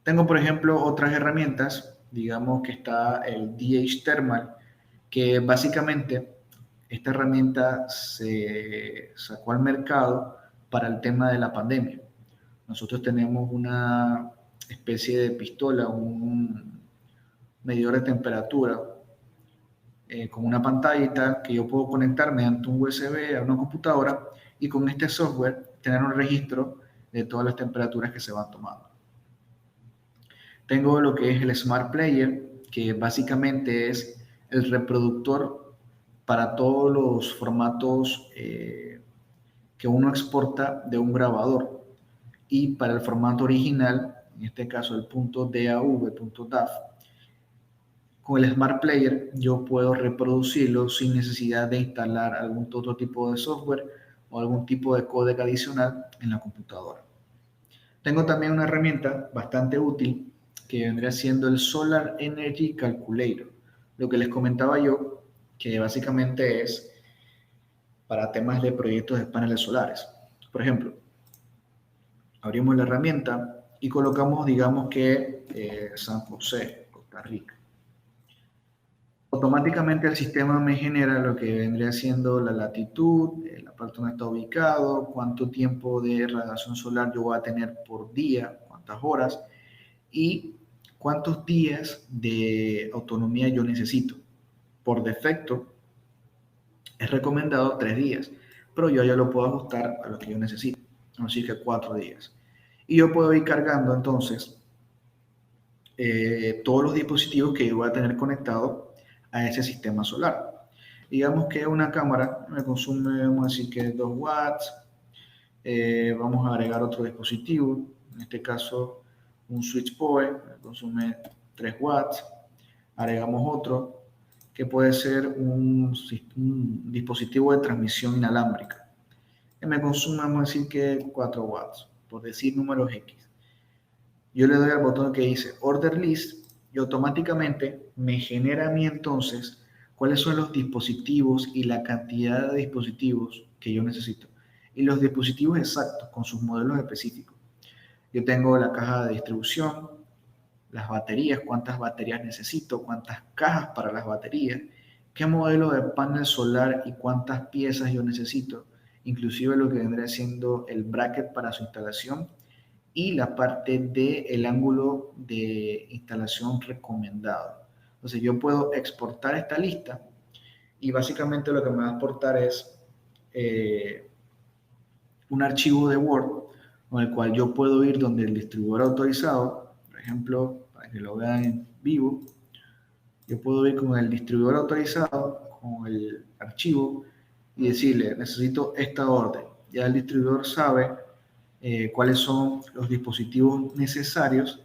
Tengo, por ejemplo, otras herramientas, digamos que está el DH Thermal, que básicamente esta herramienta se sacó al mercado para el tema de la pandemia. Nosotros tenemos una especie de pistola, un medidor de temperatura con una pantalla y tal, que yo puedo conectar mediante un USB a una computadora y con este software tener un registro de todas las temperaturas que se van tomando. Tengo lo que es el Smart Player, que básicamente es el reproductor para todos los formatos que uno exporta de un grabador. Y para el formato original, en este caso el .dav, .dav, con el Smart Player yo puedo reproducirlo sin necesidad de instalar algún otro tipo de software o algún tipo de códec adicional en la computadora. Tengo también una herramienta bastante útil que vendría siendo el Solar Energy Calculator. Lo que les comentaba yo, que básicamente es para temas de proyectos de paneles solares. Por ejemplo, abrimos la herramienta y colocamos, digamos que San José, Costa Rica. Automáticamente el sistema me genera lo que vendría siendo la latitud, la parte donde está ubicado, cuánto tiempo de radiación solar yo voy a tener por día, cuántas horas y cuántos días de autonomía yo necesito. Por defecto es recomendado 3 días, pero yo ya lo puedo ajustar a lo que yo necesito, así que 4 días. Y yo puedo ir cargando entonces todos los dispositivos que yo voy a tener conectados a ese sistema solar. Digamos que una cámara me consume, vamos a decir que 2 watts, vamos a agregar otro dispositivo, en este caso un switch point, me consume 3 watts, agregamos otro que puede ser un dispositivo de transmisión inalámbrica, que me consume, vamos a decir que 4 watts, por decir números X. Yo le doy al botón que dice Order List y automáticamente me genera a mí entonces cuáles son los dispositivos y la cantidad de dispositivos que yo necesito. Y los dispositivos exactos con sus modelos específicos. Yo tengo la caja de distribución, las baterías, cuántas baterías necesito, cuántas cajas para las baterías, qué modelo de panel solar y cuántas piezas yo necesito, inclusive lo que vendría siendo el bracket para su instalación y la parte del ángulo de instalación recomendado. Entonces yo puedo exportar esta lista y básicamente lo que me va a exportar es un archivo de Word con el cual yo puedo ir donde el distribuidor autorizado, por ejemplo, para que lo vean en vivo, yo puedo ir con el distribuidor autorizado, con el archivo y decirle, necesito esta orden. Ya el distribuidor sabe cuáles son los dispositivos necesarios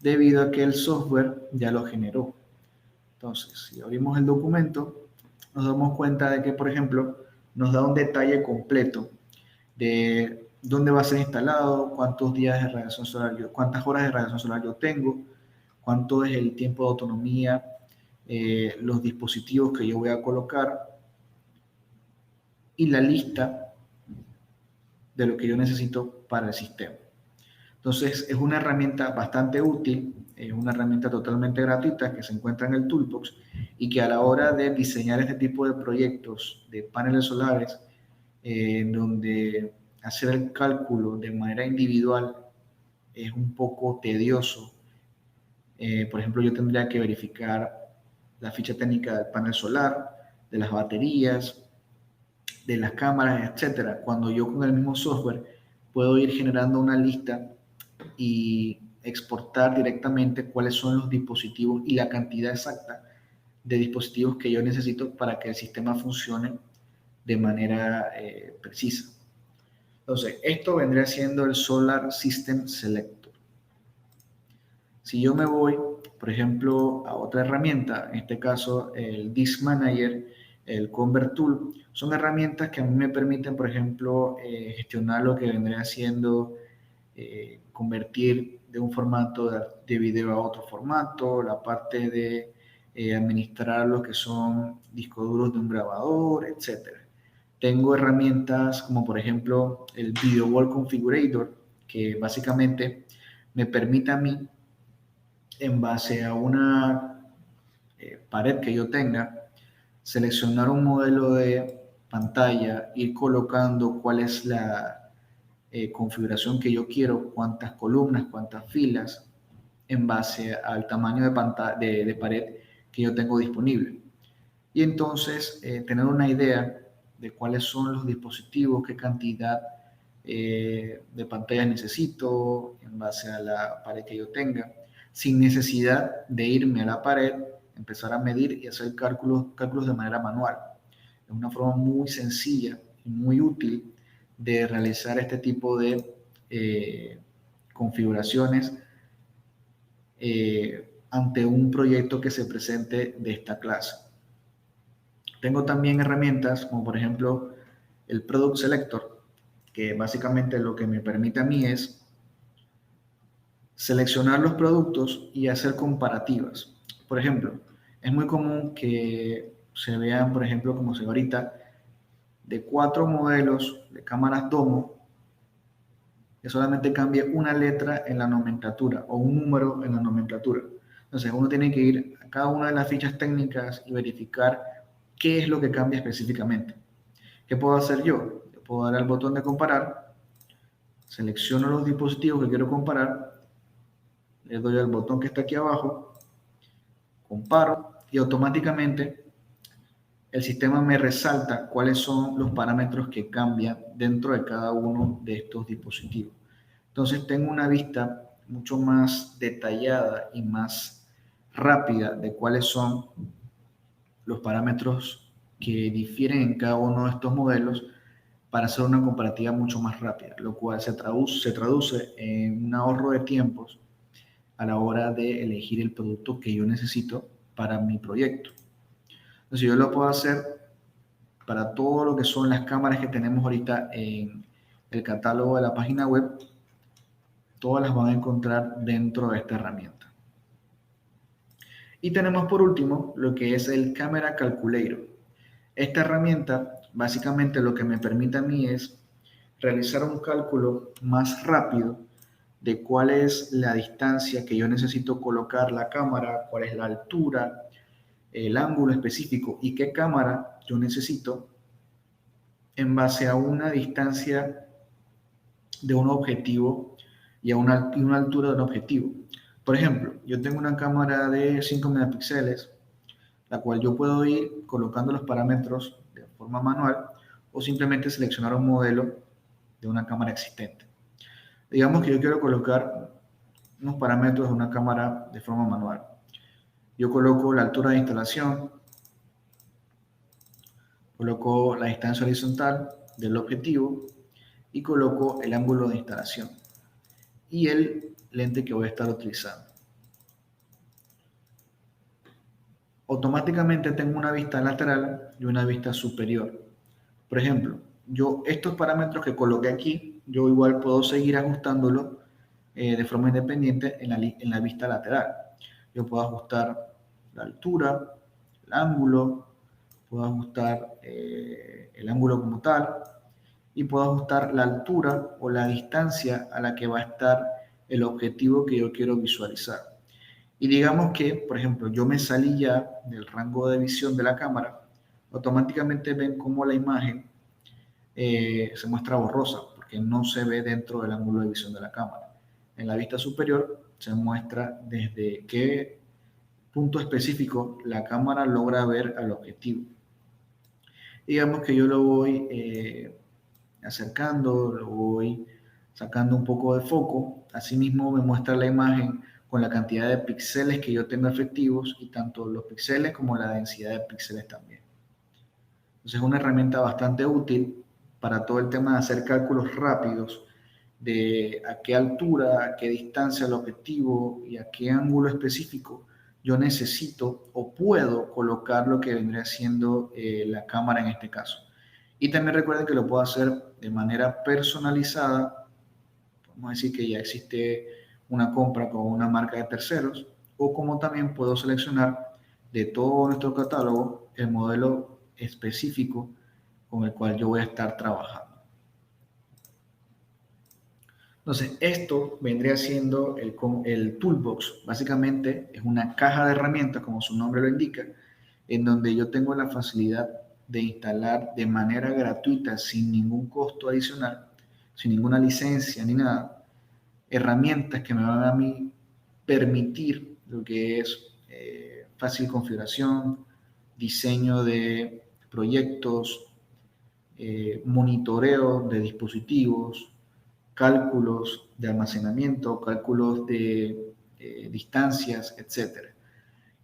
debido a que el software ya lo generó. Entonces, si abrimos el documento, nos damos cuenta de que, por ejemplo, nos da un detalle completo de dónde va a ser instalado, cuántos días de radiación solar cuántas horas de radiación solar yo tengo, cuánto es el tiempo de autonomía, los dispositivos que yo voy a colocar y la lista de lo que yo necesito para el sistema. Entonces, es una herramienta bastante útil, es una herramienta totalmente gratuita que se encuentra en el Toolbox y que a la hora de diseñar este tipo de proyectos de paneles solares, donde hacer el cálculo de manera individual es un poco tedioso. Por ejemplo, yo tendría que verificar la ficha técnica del panel solar, de las baterías, de las cámaras, etcétera. Cuando yo con el mismo software puedo ir generando una lista y exportar directamente cuáles son los dispositivos y la cantidad exacta de dispositivos que yo necesito para que el sistema funcione de manera precisa. Entonces, esto vendría siendo el Solar System Selector. Si yo me voy, por ejemplo, a otra herramienta, en este caso el Disk Manager, el Convert Tool, son herramientas que a mí me permiten, por ejemplo, gestionar lo que vendría siendo convertir de un formato de video a otro formato, la parte de administrar lo que son discos duros de un grabador, etc. Tengo herramientas como por ejemplo el Video Wall Configurator, que básicamente me permite a mí, en base a una pared que yo tenga, seleccionar un modelo de pantalla, ir colocando cuál es la configuración que yo quiero, cuántas columnas, cuántas filas, en base al tamaño de, de pared que yo tengo disponible. Y entonces tener una idea de cuáles son los dispositivos, qué cantidad de pantallas necesito en base a la pared que yo tenga, sin necesidad de irme a la pared, empezar a medir y hacer cálculos de manera manual. Es una forma muy sencilla y muy útil de realizar este tipo de configuraciones ante un proyecto que se presente de esta clase. Tengo también herramientas como por ejemplo el Product Selector, que básicamente lo que me permite a mí es seleccionar los productos y hacer comparativas. Por ejemplo, es muy común que se vean, por ejemplo, como se ve ahorita, de 4 modelos de cámaras Domo, que solamente cambie una letra en la nomenclatura o un número en la nomenclatura. Entonces uno tiene que ir a cada una de las fichas técnicas y verificar qué es lo que cambia específicamente. ¿Qué puedo hacer yo? Yo puedo dar al botón de comparar, selecciono los dispositivos que quiero comparar, le doy al botón que está aquí abajo, comparo y automáticamente el sistema me resalta cuáles son los parámetros que cambian dentro de cada uno de estos dispositivos. Entonces tengo una vista mucho más detallada y más rápida de cuáles son los parámetros que difieren en cada uno de estos modelos para hacer una comparativa mucho más rápida, lo cual se traduce en un ahorro de tiempos a la hora de elegir el producto que yo necesito para mi proyecto. Entonces yo lo puedo hacer para todo lo que son las cámaras que tenemos ahorita en el catálogo de la página web. Todas las van a encontrar dentro de esta herramienta. Y tenemos por último lo que es el Camera Calculator. Esta herramienta básicamente lo que me permite a mí es realizar un cálculo más rápido de cuál es la distancia que yo necesito colocar la cámara, cuál es la altura, el ángulo específico y qué cámara yo necesito en base a una distancia de un objetivo y a una altura de un objetivo. Por ejemplo, yo tengo una cámara de 5 megapíxeles, la cual yo puedo ir colocando los parámetros de forma manual o simplemente seleccionar un modelo de una cámara existente. Digamos que yo quiero colocar unos parámetros de una cámara de forma manual. Yo coloco la altura de instalación, coloco la distancia horizontal del objetivo y coloco el ángulo de instalación y el lente que voy a estar utilizando. Automáticamente tengo una vista lateral y una vista superior. Por ejemplo, yo estos parámetros que coloqué aquí, yo igual puedo seguir ajustándolo de forma independiente en la vista lateral. Yo puedo ajustar la altura, el ángulo, puedo ajustar el ángulo como tal y puedo ajustar la altura o la distancia a la que va a estar el objetivo que yo quiero visualizar. Y digamos que, por ejemplo, yo me salí ya del rango de visión de la cámara, automáticamente ven cómo la imagen se muestra borrosa, porque no se ve dentro del ángulo de visión de la cámara. En la vista superior se muestra desde qué punto específico la cámara logra ver al objetivo. Digamos que yo lo voy acercando, lo voy sacando un poco de foco, asimismo me muestra la imagen con la cantidad de píxeles que yo tengo efectivos y tanto los píxeles como la densidad de píxeles también. Entonces es una herramienta bastante útil para todo el tema de hacer cálculos rápidos de a qué altura, a qué distancia el objetivo y a qué ángulo específico yo necesito o puedo colocar lo que vendría siendo la cámara en este caso. Y también recuerden que lo puedo hacer de manera personalizada. Vamos a decir que ya existe una compra con una marca de terceros, o como también puedo seleccionar de todo nuestro catálogo el modelo específico con el cual yo voy a estar trabajando. Entonces, esto vendría siendo el toolbox. Básicamente es una caja de herramientas, como su nombre lo indica, en donde yo tengo la facilidad de instalar de manera gratuita, sin ningún costo adicional, sin ninguna licencia ni nada, herramientas que me van a mí permitir lo que es fácil configuración, diseño de proyectos, monitoreo de dispositivos, cálculos de almacenamiento, cálculos de distancias, etc.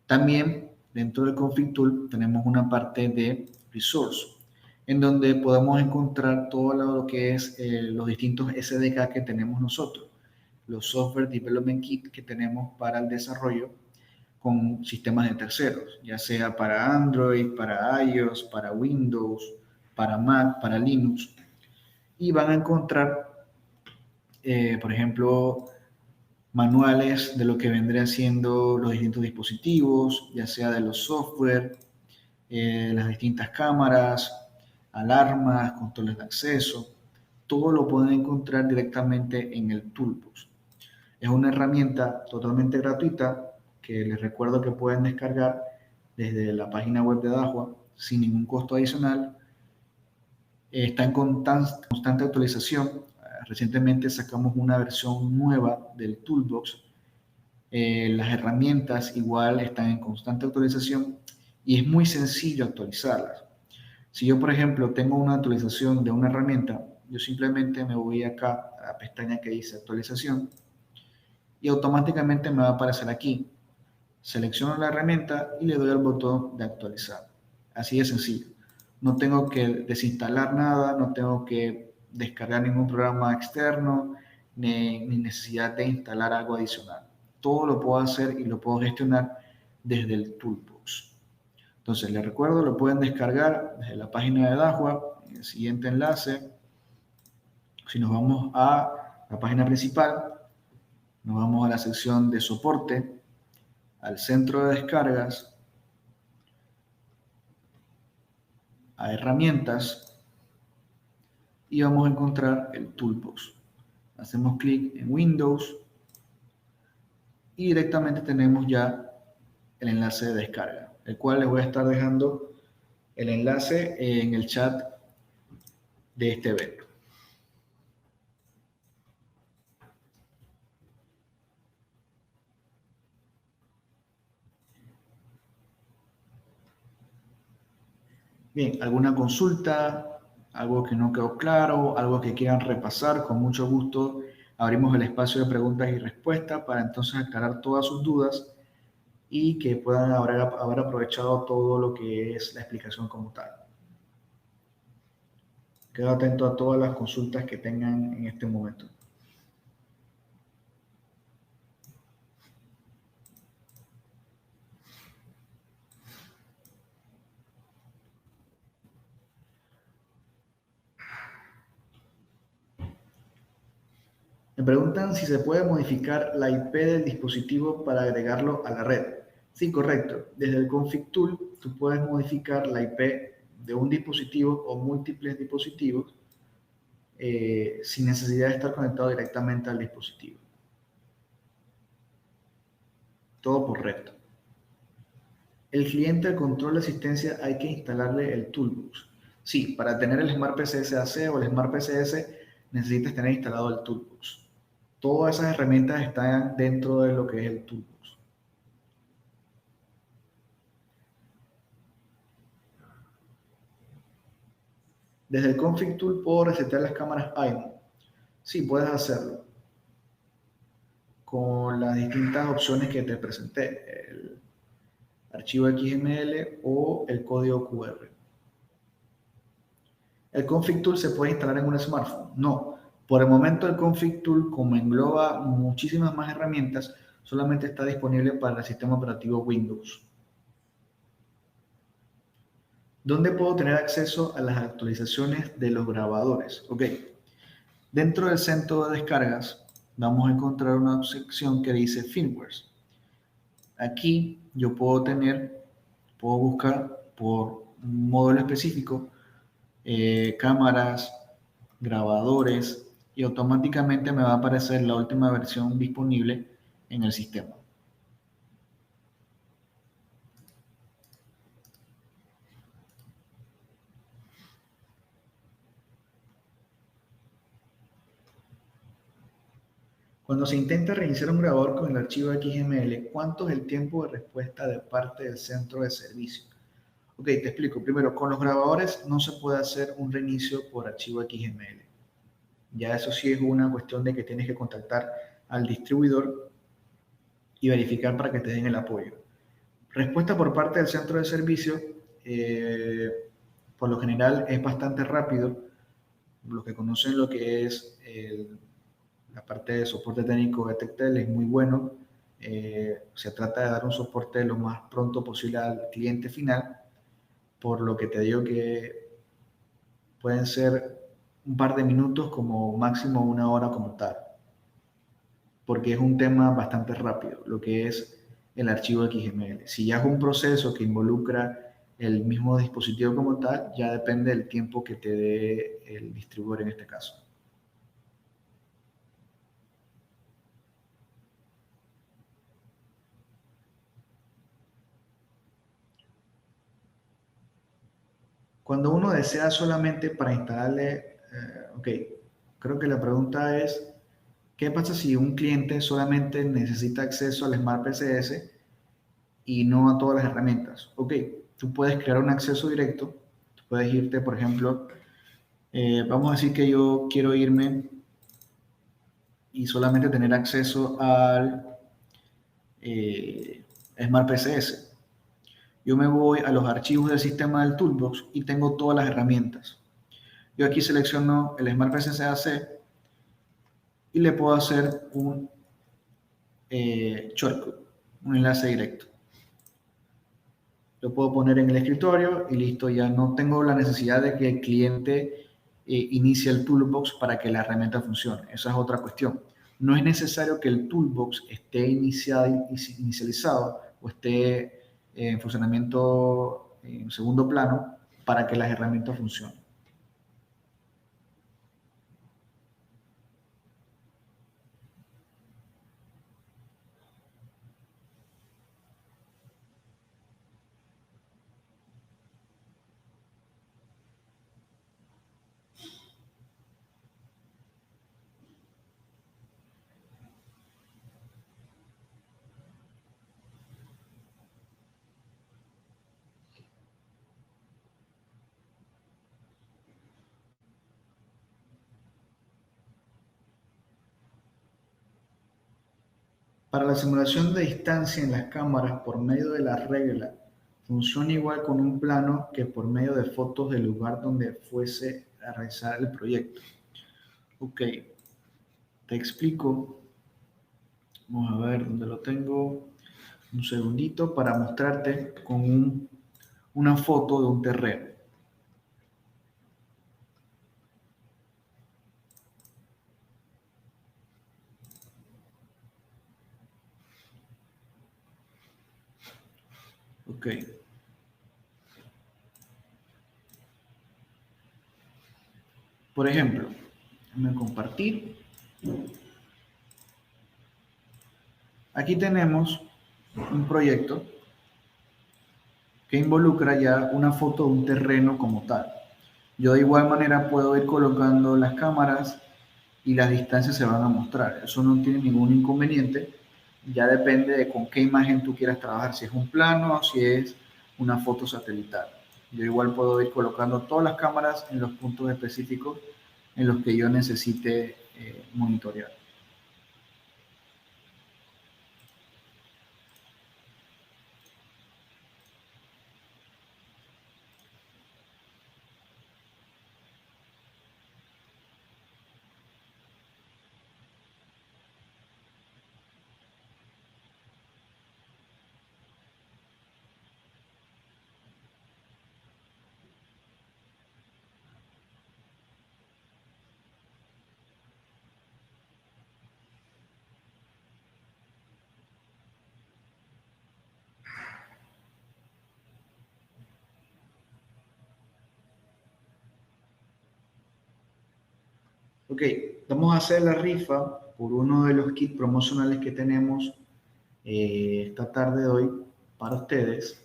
También dentro del Config Tool tenemos una parte de Resource, en donde podemos encontrar todo lo que es los distintos SDK que tenemos nosotros, los Software Development Kit que tenemos para el desarrollo con sistemas de terceros, ya sea para Android, para iOS, para Windows, para Mac, para Linux. Y van a encontrar, por ejemplo, manuales de lo que vendrían siendo los distintos dispositivos, ya sea de los software, las distintas cámaras, alarmas, controles de acceso. Todo lo pueden encontrar directamente en el Toolbox. Es una herramienta totalmente gratuita que les recuerdo que pueden descargar desde la página web de Dahua sin ningún costo adicional. Está en constante actualización. Recientemente sacamos una versión nueva del Toolbox. Las herramientas igual están en constante actualización y es muy sencillo actualizarlas. Si yo, por ejemplo, tengo una actualización de una herramienta, yo simplemente me voy acá a la pestaña que dice actualización y automáticamente me va a aparecer aquí. Selecciono la herramienta y le doy al botón de actualizar. Así de sencillo. No tengo que desinstalar nada, no tengo que descargar ningún programa externo, ni necesidad de instalar algo adicional. Todo lo puedo hacer y lo puedo gestionar desde el Toolbox. Entonces, les recuerdo, lo pueden descargar desde la página de Dahua, en el siguiente enlace. Si nos vamos a la página principal, nos vamos a la sección de soporte, al centro de descargas, a herramientas y vamos a encontrar el Toolbox. Hacemos clic en Windows y directamente tenemos ya el enlace de descarga, el cual les voy a estar dejando el enlace en el chat de este evento. Bien, ¿alguna consulta? ¿Algo que no quedó claro? ¿Algo que quieran repasar? Con mucho gusto abrimos el espacio de preguntas y respuestas para entonces aclarar todas sus dudas y que puedan haber aprovechado todo lo que es la explicación como tal. Quedo atento a todas las consultas que tengan en este momento. Me preguntan si se puede modificar la IP del dispositivo para agregarlo a la red. Sí, correcto. Desde el Config Tool, tú puedes modificar la IP de un dispositivo o múltiples dispositivos sin necesidad de estar conectado directamente al dispositivo. Todo correcto. El cliente de control de asistencia hay que instalarle el Toolbox. Sí, para tener el Smart PCS AC o el Smart PCS necesitas tener instalado el Toolbox. Todas esas herramientas están dentro de lo que es el Toolbox. Desde el Config Tool puedo resetear las cámaras iMovie. Sí, puedes hacerlo. con las distintas opciones que te presenté, el archivo XML o el código QR. ¿El Config Tool se puede instalar en un smartphone? No. Por el momento el Config Tool, como engloba muchísimas más herramientas, solamente está disponible para el sistema operativo Windows. ¿Dónde puedo tener acceso a las actualizaciones de los grabadores? Ok. Dentro del centro de descargas vamos a encontrar una sección que dice Firmware. Aquí yo puedo buscar por un módulo específico, cámaras, grabadores, y automáticamente me va a aparecer la última versión disponible en el sistema. Cuando se intenta reiniciar un grabador con el archivo XML, ¿cuánto es el tiempo de respuesta de parte del centro de servicio? Ok, te explico. Primero, con los grabadores no se puede hacer un reinicio por archivo XML. Ya eso sí es una cuestión de que tienes que contactar al distribuidor y verificar para que te den el apoyo. Respuesta por parte del centro de servicio, por lo general es bastante rápido. Los que conocen lo que es la parte de soporte técnico de Tectel es muy bueno. Se trata de dar un soporte lo más pronto posible al cliente final, por lo que te digo que pueden ser un par de minutos como máximo una hora como tal, porque es un tema bastante rápido, lo que es el archivo XML. Si ya es un proceso que involucra el mismo dispositivo como tal, ya depende del tiempo que te dé el distribuidor en este caso. Cuando uno desea solamente para instalarle, ok, creo que la pregunta es, ¿qué pasa si un cliente solamente necesita acceso al Smart PCS y no a todas las herramientas? Ok, tú puedes crear un acceso directo, tú puedes irte, por ejemplo, vamos a decir que yo quiero irme y solamente tener acceso al Smart PCS. Yo me voy a los archivos del sistema del Toolbox y tengo todas las herramientas. Yo aquí selecciono el Smart PCS y le puedo hacer un shortcut, un enlace directo. Lo puedo poner en el escritorio y listo, ya no tengo la necesidad de que el cliente inicie el Toolbox para que la herramienta funcione. Esa es otra cuestión. No es necesario que el Toolbox esté inicializado o esté en funcionamiento en segundo plano para que las herramientas funcionen. Para la simulación de distancia en las cámaras por medio de la regla, funciona igual con un plano que por medio de fotos del lugar donde fuese a realizar el proyecto. Ok, te explico. Vamos a ver dónde lo tengo. Un segundito para mostrarte con una foto de un terreno. Ok. Por ejemplo, déjame compartir. Aquí tenemos un proyecto que involucra ya una foto de un terreno como tal. Yo de igual manera puedo ir colocando las cámaras y las distancias se van a mostrar. Eso no tiene ningún inconveniente. Ya depende de con qué imagen tú quieras trabajar, si es un plano o si es una foto satelital. Yo igual puedo ir colocando todas las cámaras en los puntos específicos en los que yo necesite monitorear. Ok, vamos a hacer la rifa por uno de los kits promocionales que tenemos esta tarde de hoy para ustedes.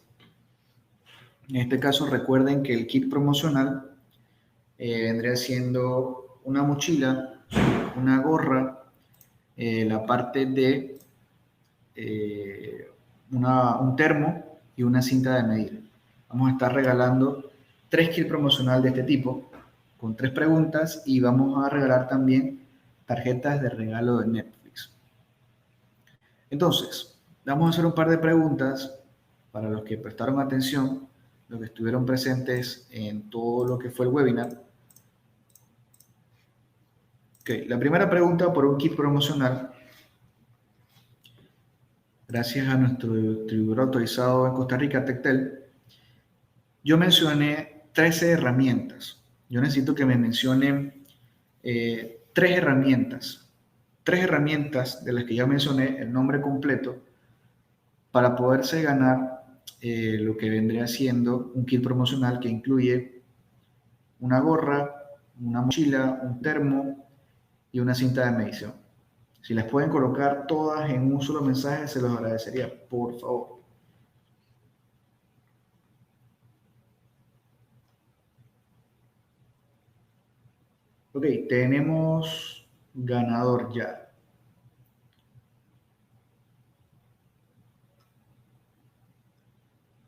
En este caso, recuerden que el kit promocional vendría siendo una mochila, una gorra, la parte de eh, un termo y una cinta de medir. Vamos a estar regalando 3 kits promocional de este tipo, con 3 preguntas, y vamos a regalar también tarjetas de regalo de Netflix. Entonces, vamos a hacer un par de preguntas para los que prestaron atención, los que estuvieron presentes en todo lo que fue el webinar. Okay, la primera pregunta por un kit promocional, gracias a nuestro distribuidor autorizado en Costa Rica, Tectel. Yo mencioné 13 herramientas. Yo necesito que me mencionen 3 herramientas. 3 herramientas de las que ya mencioné el nombre completo para poderse ganar lo que vendría siendo un kit promocional que incluye una gorra, una mochila, un termo y una cinta de medición. Si las pueden colocar todas en un solo mensaje, se los agradecería, por favor. Ok, tenemos ganador ya.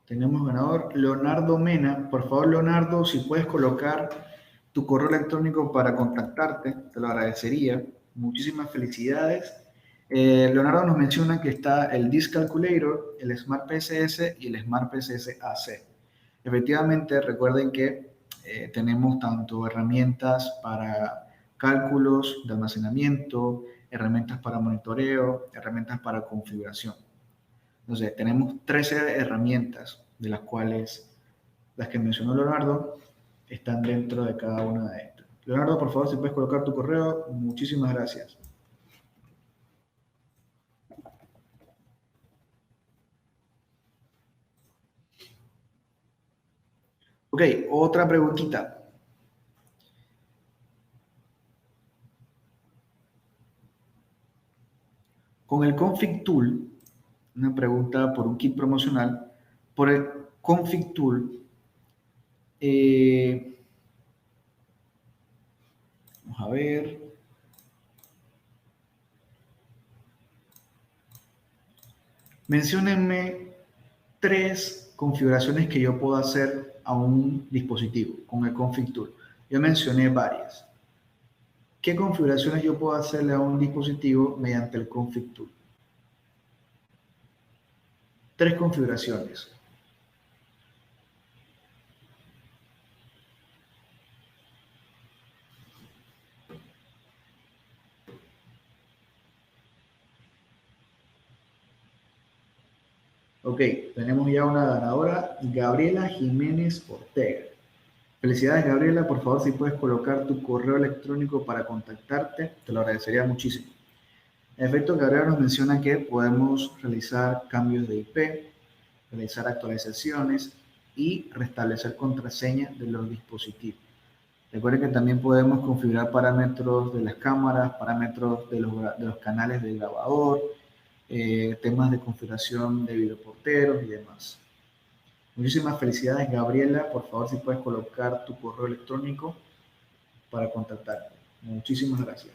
Tenemos ganador Leonardo Mena. Por favor, Leonardo, si puedes colocar tu correo electrónico para contactarte, te lo agradecería. Muchísimas felicidades. Leonardo nos menciona que está el Disk Calculator, el Smart PSS y el Smart PSS AC. Efectivamente, recuerden que tenemos tanto herramientas para cálculos de almacenamiento, herramientas para monitoreo, herramientas para configuración. Entonces, tenemos 13 herramientas, de las cuales las que mencionó Leonardo están dentro de cada una de estas. Leonardo, por favor, si puedes colocar tu correo, muchísimas gracias. Ok, otra preguntita. Con el Config Tool, una pregunta por un kit promocional, por el Config Tool, vamos a ver, menciónenme 3 configuraciones que yo puedo hacer a un dispositivo con el Config Tool. Yo mencioné varias. ¿Qué configuraciones yo puedo hacerle a un dispositivo mediante el Config Tool? 3 configuraciones. Ok, tenemos ya una ganadora, Gabriela Jiménez Ortega. Felicidades, Gabriela. Por favor, si puedes colocar tu correo electrónico para contactarte, te lo agradecería muchísimo. En efecto, Gabriela nos menciona que podemos realizar cambios de IP, realizar actualizaciones y restablecer contraseñas de los dispositivos. Recuerden que también podemos configurar parámetros de las cámaras, parámetros de los canales del grabador, temas de configuración de videoporteros y demás. Muchísimas felicidades, Gabriela. Por favor, si puedes colocar tu correo electrónico para contactarte. Muchísimas gracias.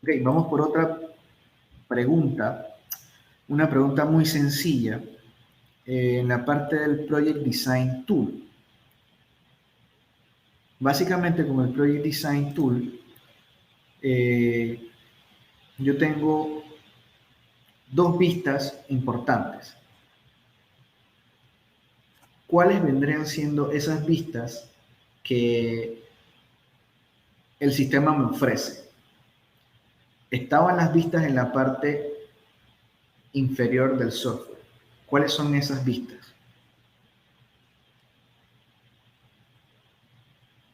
Ok, vamos por otra pregunta. Una pregunta muy sencilla en la parte del Project Design Tool. Básicamente con el Project Design Tool eh, yo tengo 2 vistas importantes. ¿Cuáles vendrían siendo esas vistas que el sistema me ofrece? Estaban las vistas en la parte inferior del software. ¿Cuáles son esas vistas?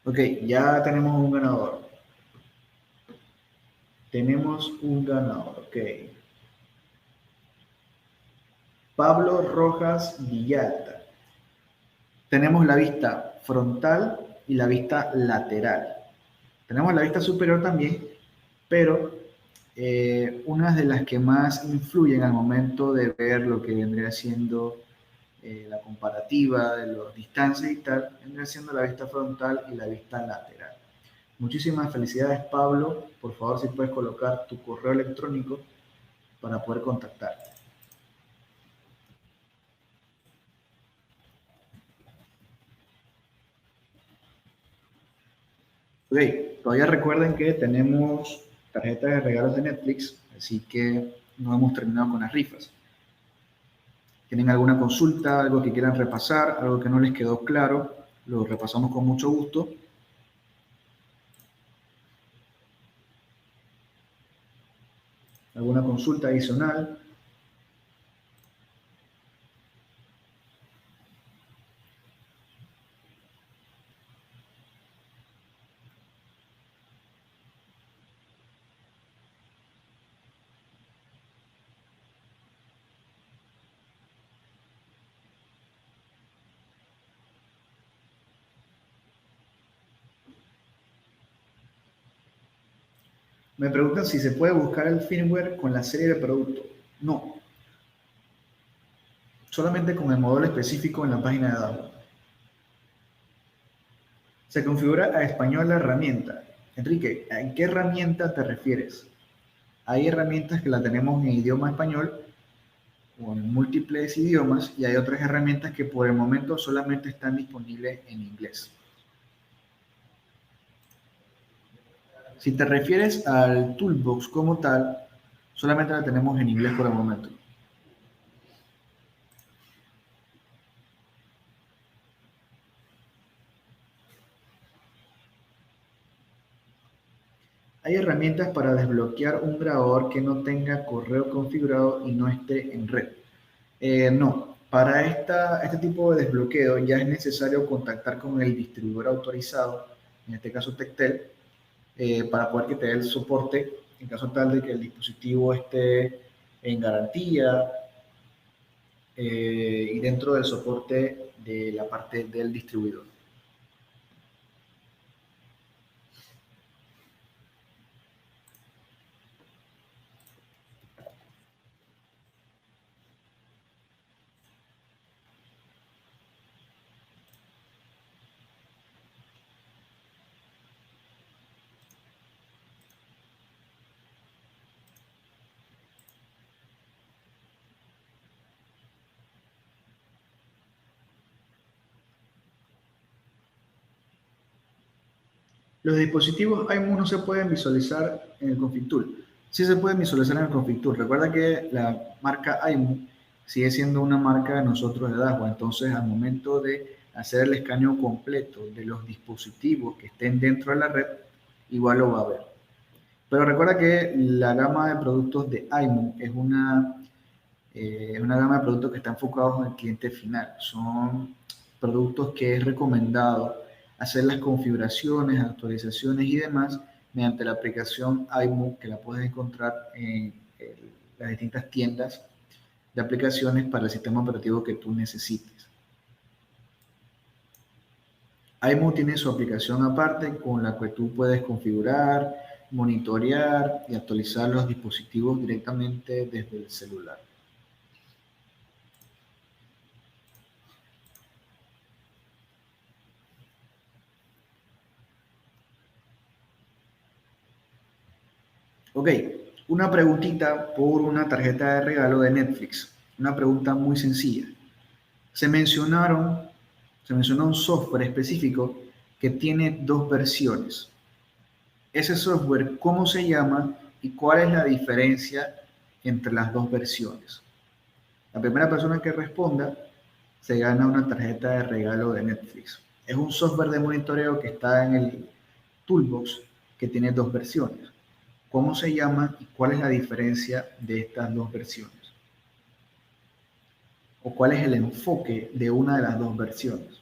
Ok, ya tenemos un ganador. Tenemos un ganador, ok. Pablo Rojas Villalta. Tenemos la vista frontal y la vista lateral. Tenemos la vista superior también, pero una de las que más influyen al momento de ver lo que vendría siendo la comparativa de las distancias y tal, vendría siendo la vista frontal y la vista lateral. Muchísimas felicidades, Pablo. Por favor, si puedes colocar tu correo electrónico para poder contactarte. Ok, todavía recuerden que tenemos tarjetas de regalos de Netflix, así que no hemos terminado con las rifas. ¿Tienen alguna consulta, algo que quieran repasar, algo que no les quedó claro? Lo repasamos con mucho gusto. ¿Alguna consulta adicional? Me preguntan si se puede buscar el firmware con la serie de producto. No, solamente con el modelo específico en la página de datos. Se configura a español la herramienta. Enrique, ¿a qué herramienta te refieres? Hay herramientas que la tenemos en idioma español o en múltiples idiomas y hay otras herramientas que por el momento solamente están disponibles en inglés. Si te refieres al Toolbox como tal, solamente la tenemos en inglés por el momento. Hay herramientas para desbloquear un grabador que no tenga correo configurado y no esté en red. No, para este tipo de desbloqueo ya es necesario contactar con el distribuidor autorizado, en este caso Tectel, para poder que te dé el soporte en caso tal de que el dispositivo esté en garantía y dentro del soporte de la parte del distribuidor. Los dispositivos iMovie no se pueden visualizar en el Config Tool. Sí se pueden visualizar en el Config Tool. Recuerda que la marca iMovie sigue siendo una marca de nosotros de Dahua. Entonces, al momento de hacer el escaneo completo de los dispositivos que estén dentro de la red, igual lo va a ver. Pero recuerda que la gama de productos de iMovie es una gama de productos que está enfocados en el cliente final. Son productos que es recomendado hacer las configuraciones, actualizaciones y demás mediante la aplicación iMovie, que la puedes encontrar en las distintas tiendas de aplicaciones para el sistema operativo que tú necesites. iMovie tiene su aplicación aparte con la que tú puedes configurar, monitorear y actualizar los dispositivos directamente desde el celular. Ok, una preguntita por una tarjeta de regalo de Netflix. Una pregunta muy sencilla. Se mencionaron, se mencionó un software específico que tiene dos versiones. Ese software, ¿cómo se llama y cuál es la diferencia entre las dos versiones? La primera persona que responda se gana una tarjeta de regalo de Netflix. Es un software de monitoreo que está en el Toolbox que tiene dos versiones. ¿Cómo se llama y cuál es la diferencia de estas dos versiones? ¿O cuál es el enfoque de una de las dos versiones?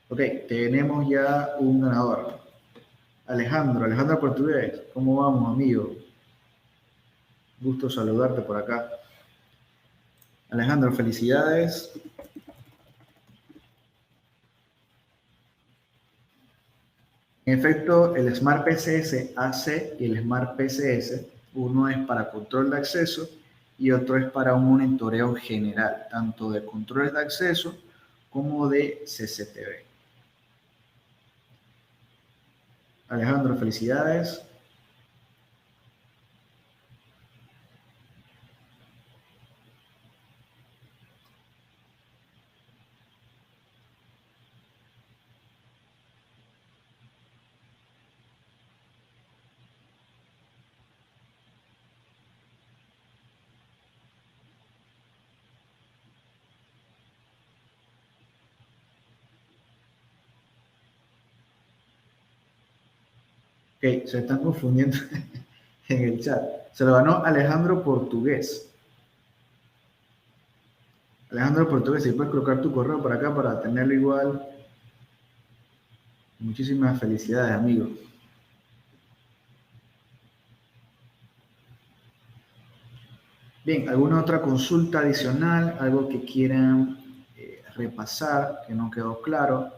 Ok, tenemos ya un ganador. Alejandro Portugués. ¿Cómo vamos, amigo? Gusto saludarte por acá. Alejandro, felicidades. En efecto, el Smart PCS AC y el Smart PCS, uno es para control de acceso y otro es para un monitoreo general, tanto de controles de acceso como de CCTV. Alejandro, felicidades. Ok, se están confundiendo en el chat. Se lo ganó Alejandro Portugués. Alejandro Portugués, si puedes colocar tu correo por acá para tenerlo igual. Muchísimas felicidades, amigo. Bien, ¿alguna otra consulta adicional? ¿Algo que quieran repasar, que no quedó claro?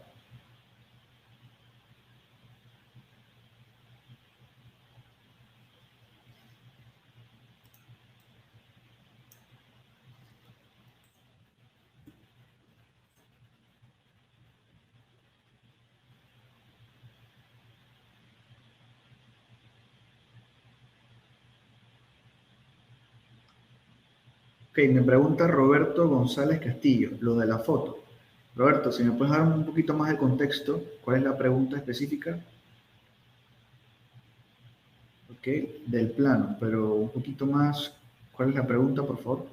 Ok, me pregunta Roberto González Castillo, lo de la foto. Roberto, si me puedes dar un poquito más de contexto, ¿cuál es la pregunta específica? Ok, del plano, pero un poquito más, ¿cuál es la pregunta, por favor?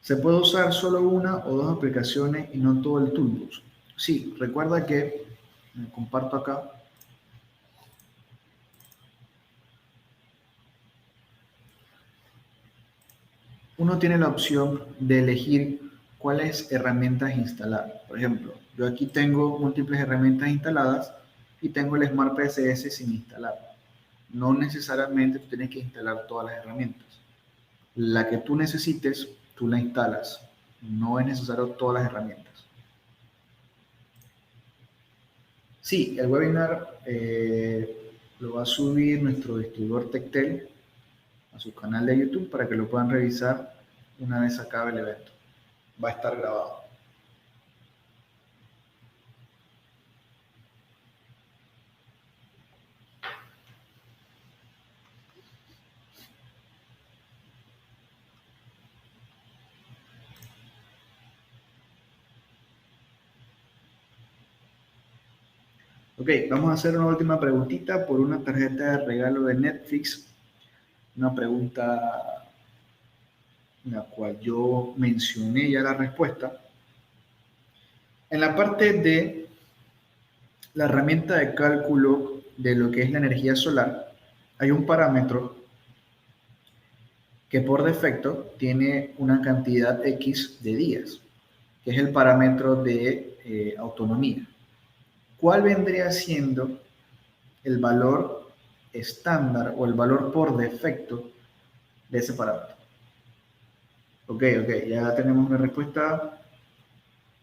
¿Se puede usar solo una o dos aplicaciones y no todo el toolbox? Sí, recuerda que, comparto acá, uno tiene la opción de elegir cuáles herramientas instalar. Por ejemplo, yo aquí tengo múltiples herramientas instaladas y tengo el Smart PSS sin instalar. No necesariamente tú tienes que instalar todas las herramientas. La que tú necesites, tú la instalas. No es necesario todas las herramientas. Sí, el webinar lo va a subir nuestro distribuidor Tectel a su canal de YouTube para que lo puedan revisar una vez acabe el evento. Va a estar grabado. Ok, vamos a hacer una última preguntita por una tarjeta de regalo de Netflix. Una pregunta en la cual yo mencioné ya la respuesta. En la parte de la herramienta de cálculo de lo que es la energía solar, hay un parámetro que por defecto tiene una cantidad X de días, que es el parámetro de autonomía. ¿Cuál vendría siendo el valor estándar o el valor por defecto de ese parámetro? Ok, ya tenemos una respuesta.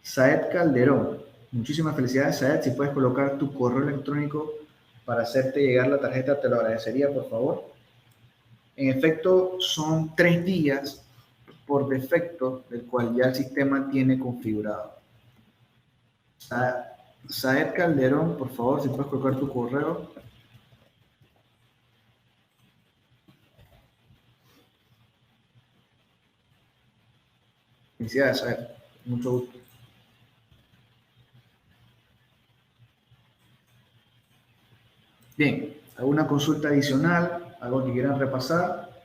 Saed Calderón. Muchísimas felicidades, Saed. Si puedes colocar tu correo electrónico para hacerte llegar la tarjeta, te lo agradecería, por favor. En efecto, son 3 días por defecto, del cual ya el sistema tiene configurado. Saed Calderón, por favor, si puedes colocar tu correo. Felicidades, Saed. Mucho gusto. Bien, ¿alguna consulta adicional? ¿Algo que quieran repasar?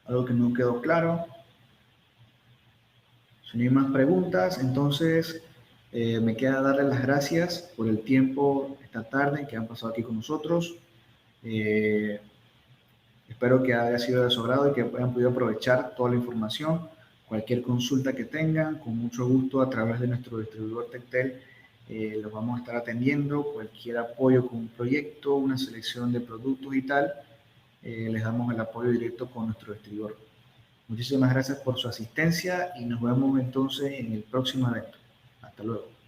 ¿Algo que no quedó claro? Si no hay más preguntas, entonces me queda darles las gracias por el tiempo esta tarde que han pasado aquí con nosotros. Eh, Espero que haya sido de su agrado y que hayan podido aprovechar toda la información. Cualquier consulta que tengan, con mucho gusto a través de nuestro distribuidor Tectel, los vamos a estar atendiendo, cualquier apoyo con un proyecto, una selección de productos y tal, les damos el apoyo directo con nuestro distribuidor. Muchísimas gracias por su asistencia y nos vemos entonces en el próximo evento. Hasta luego.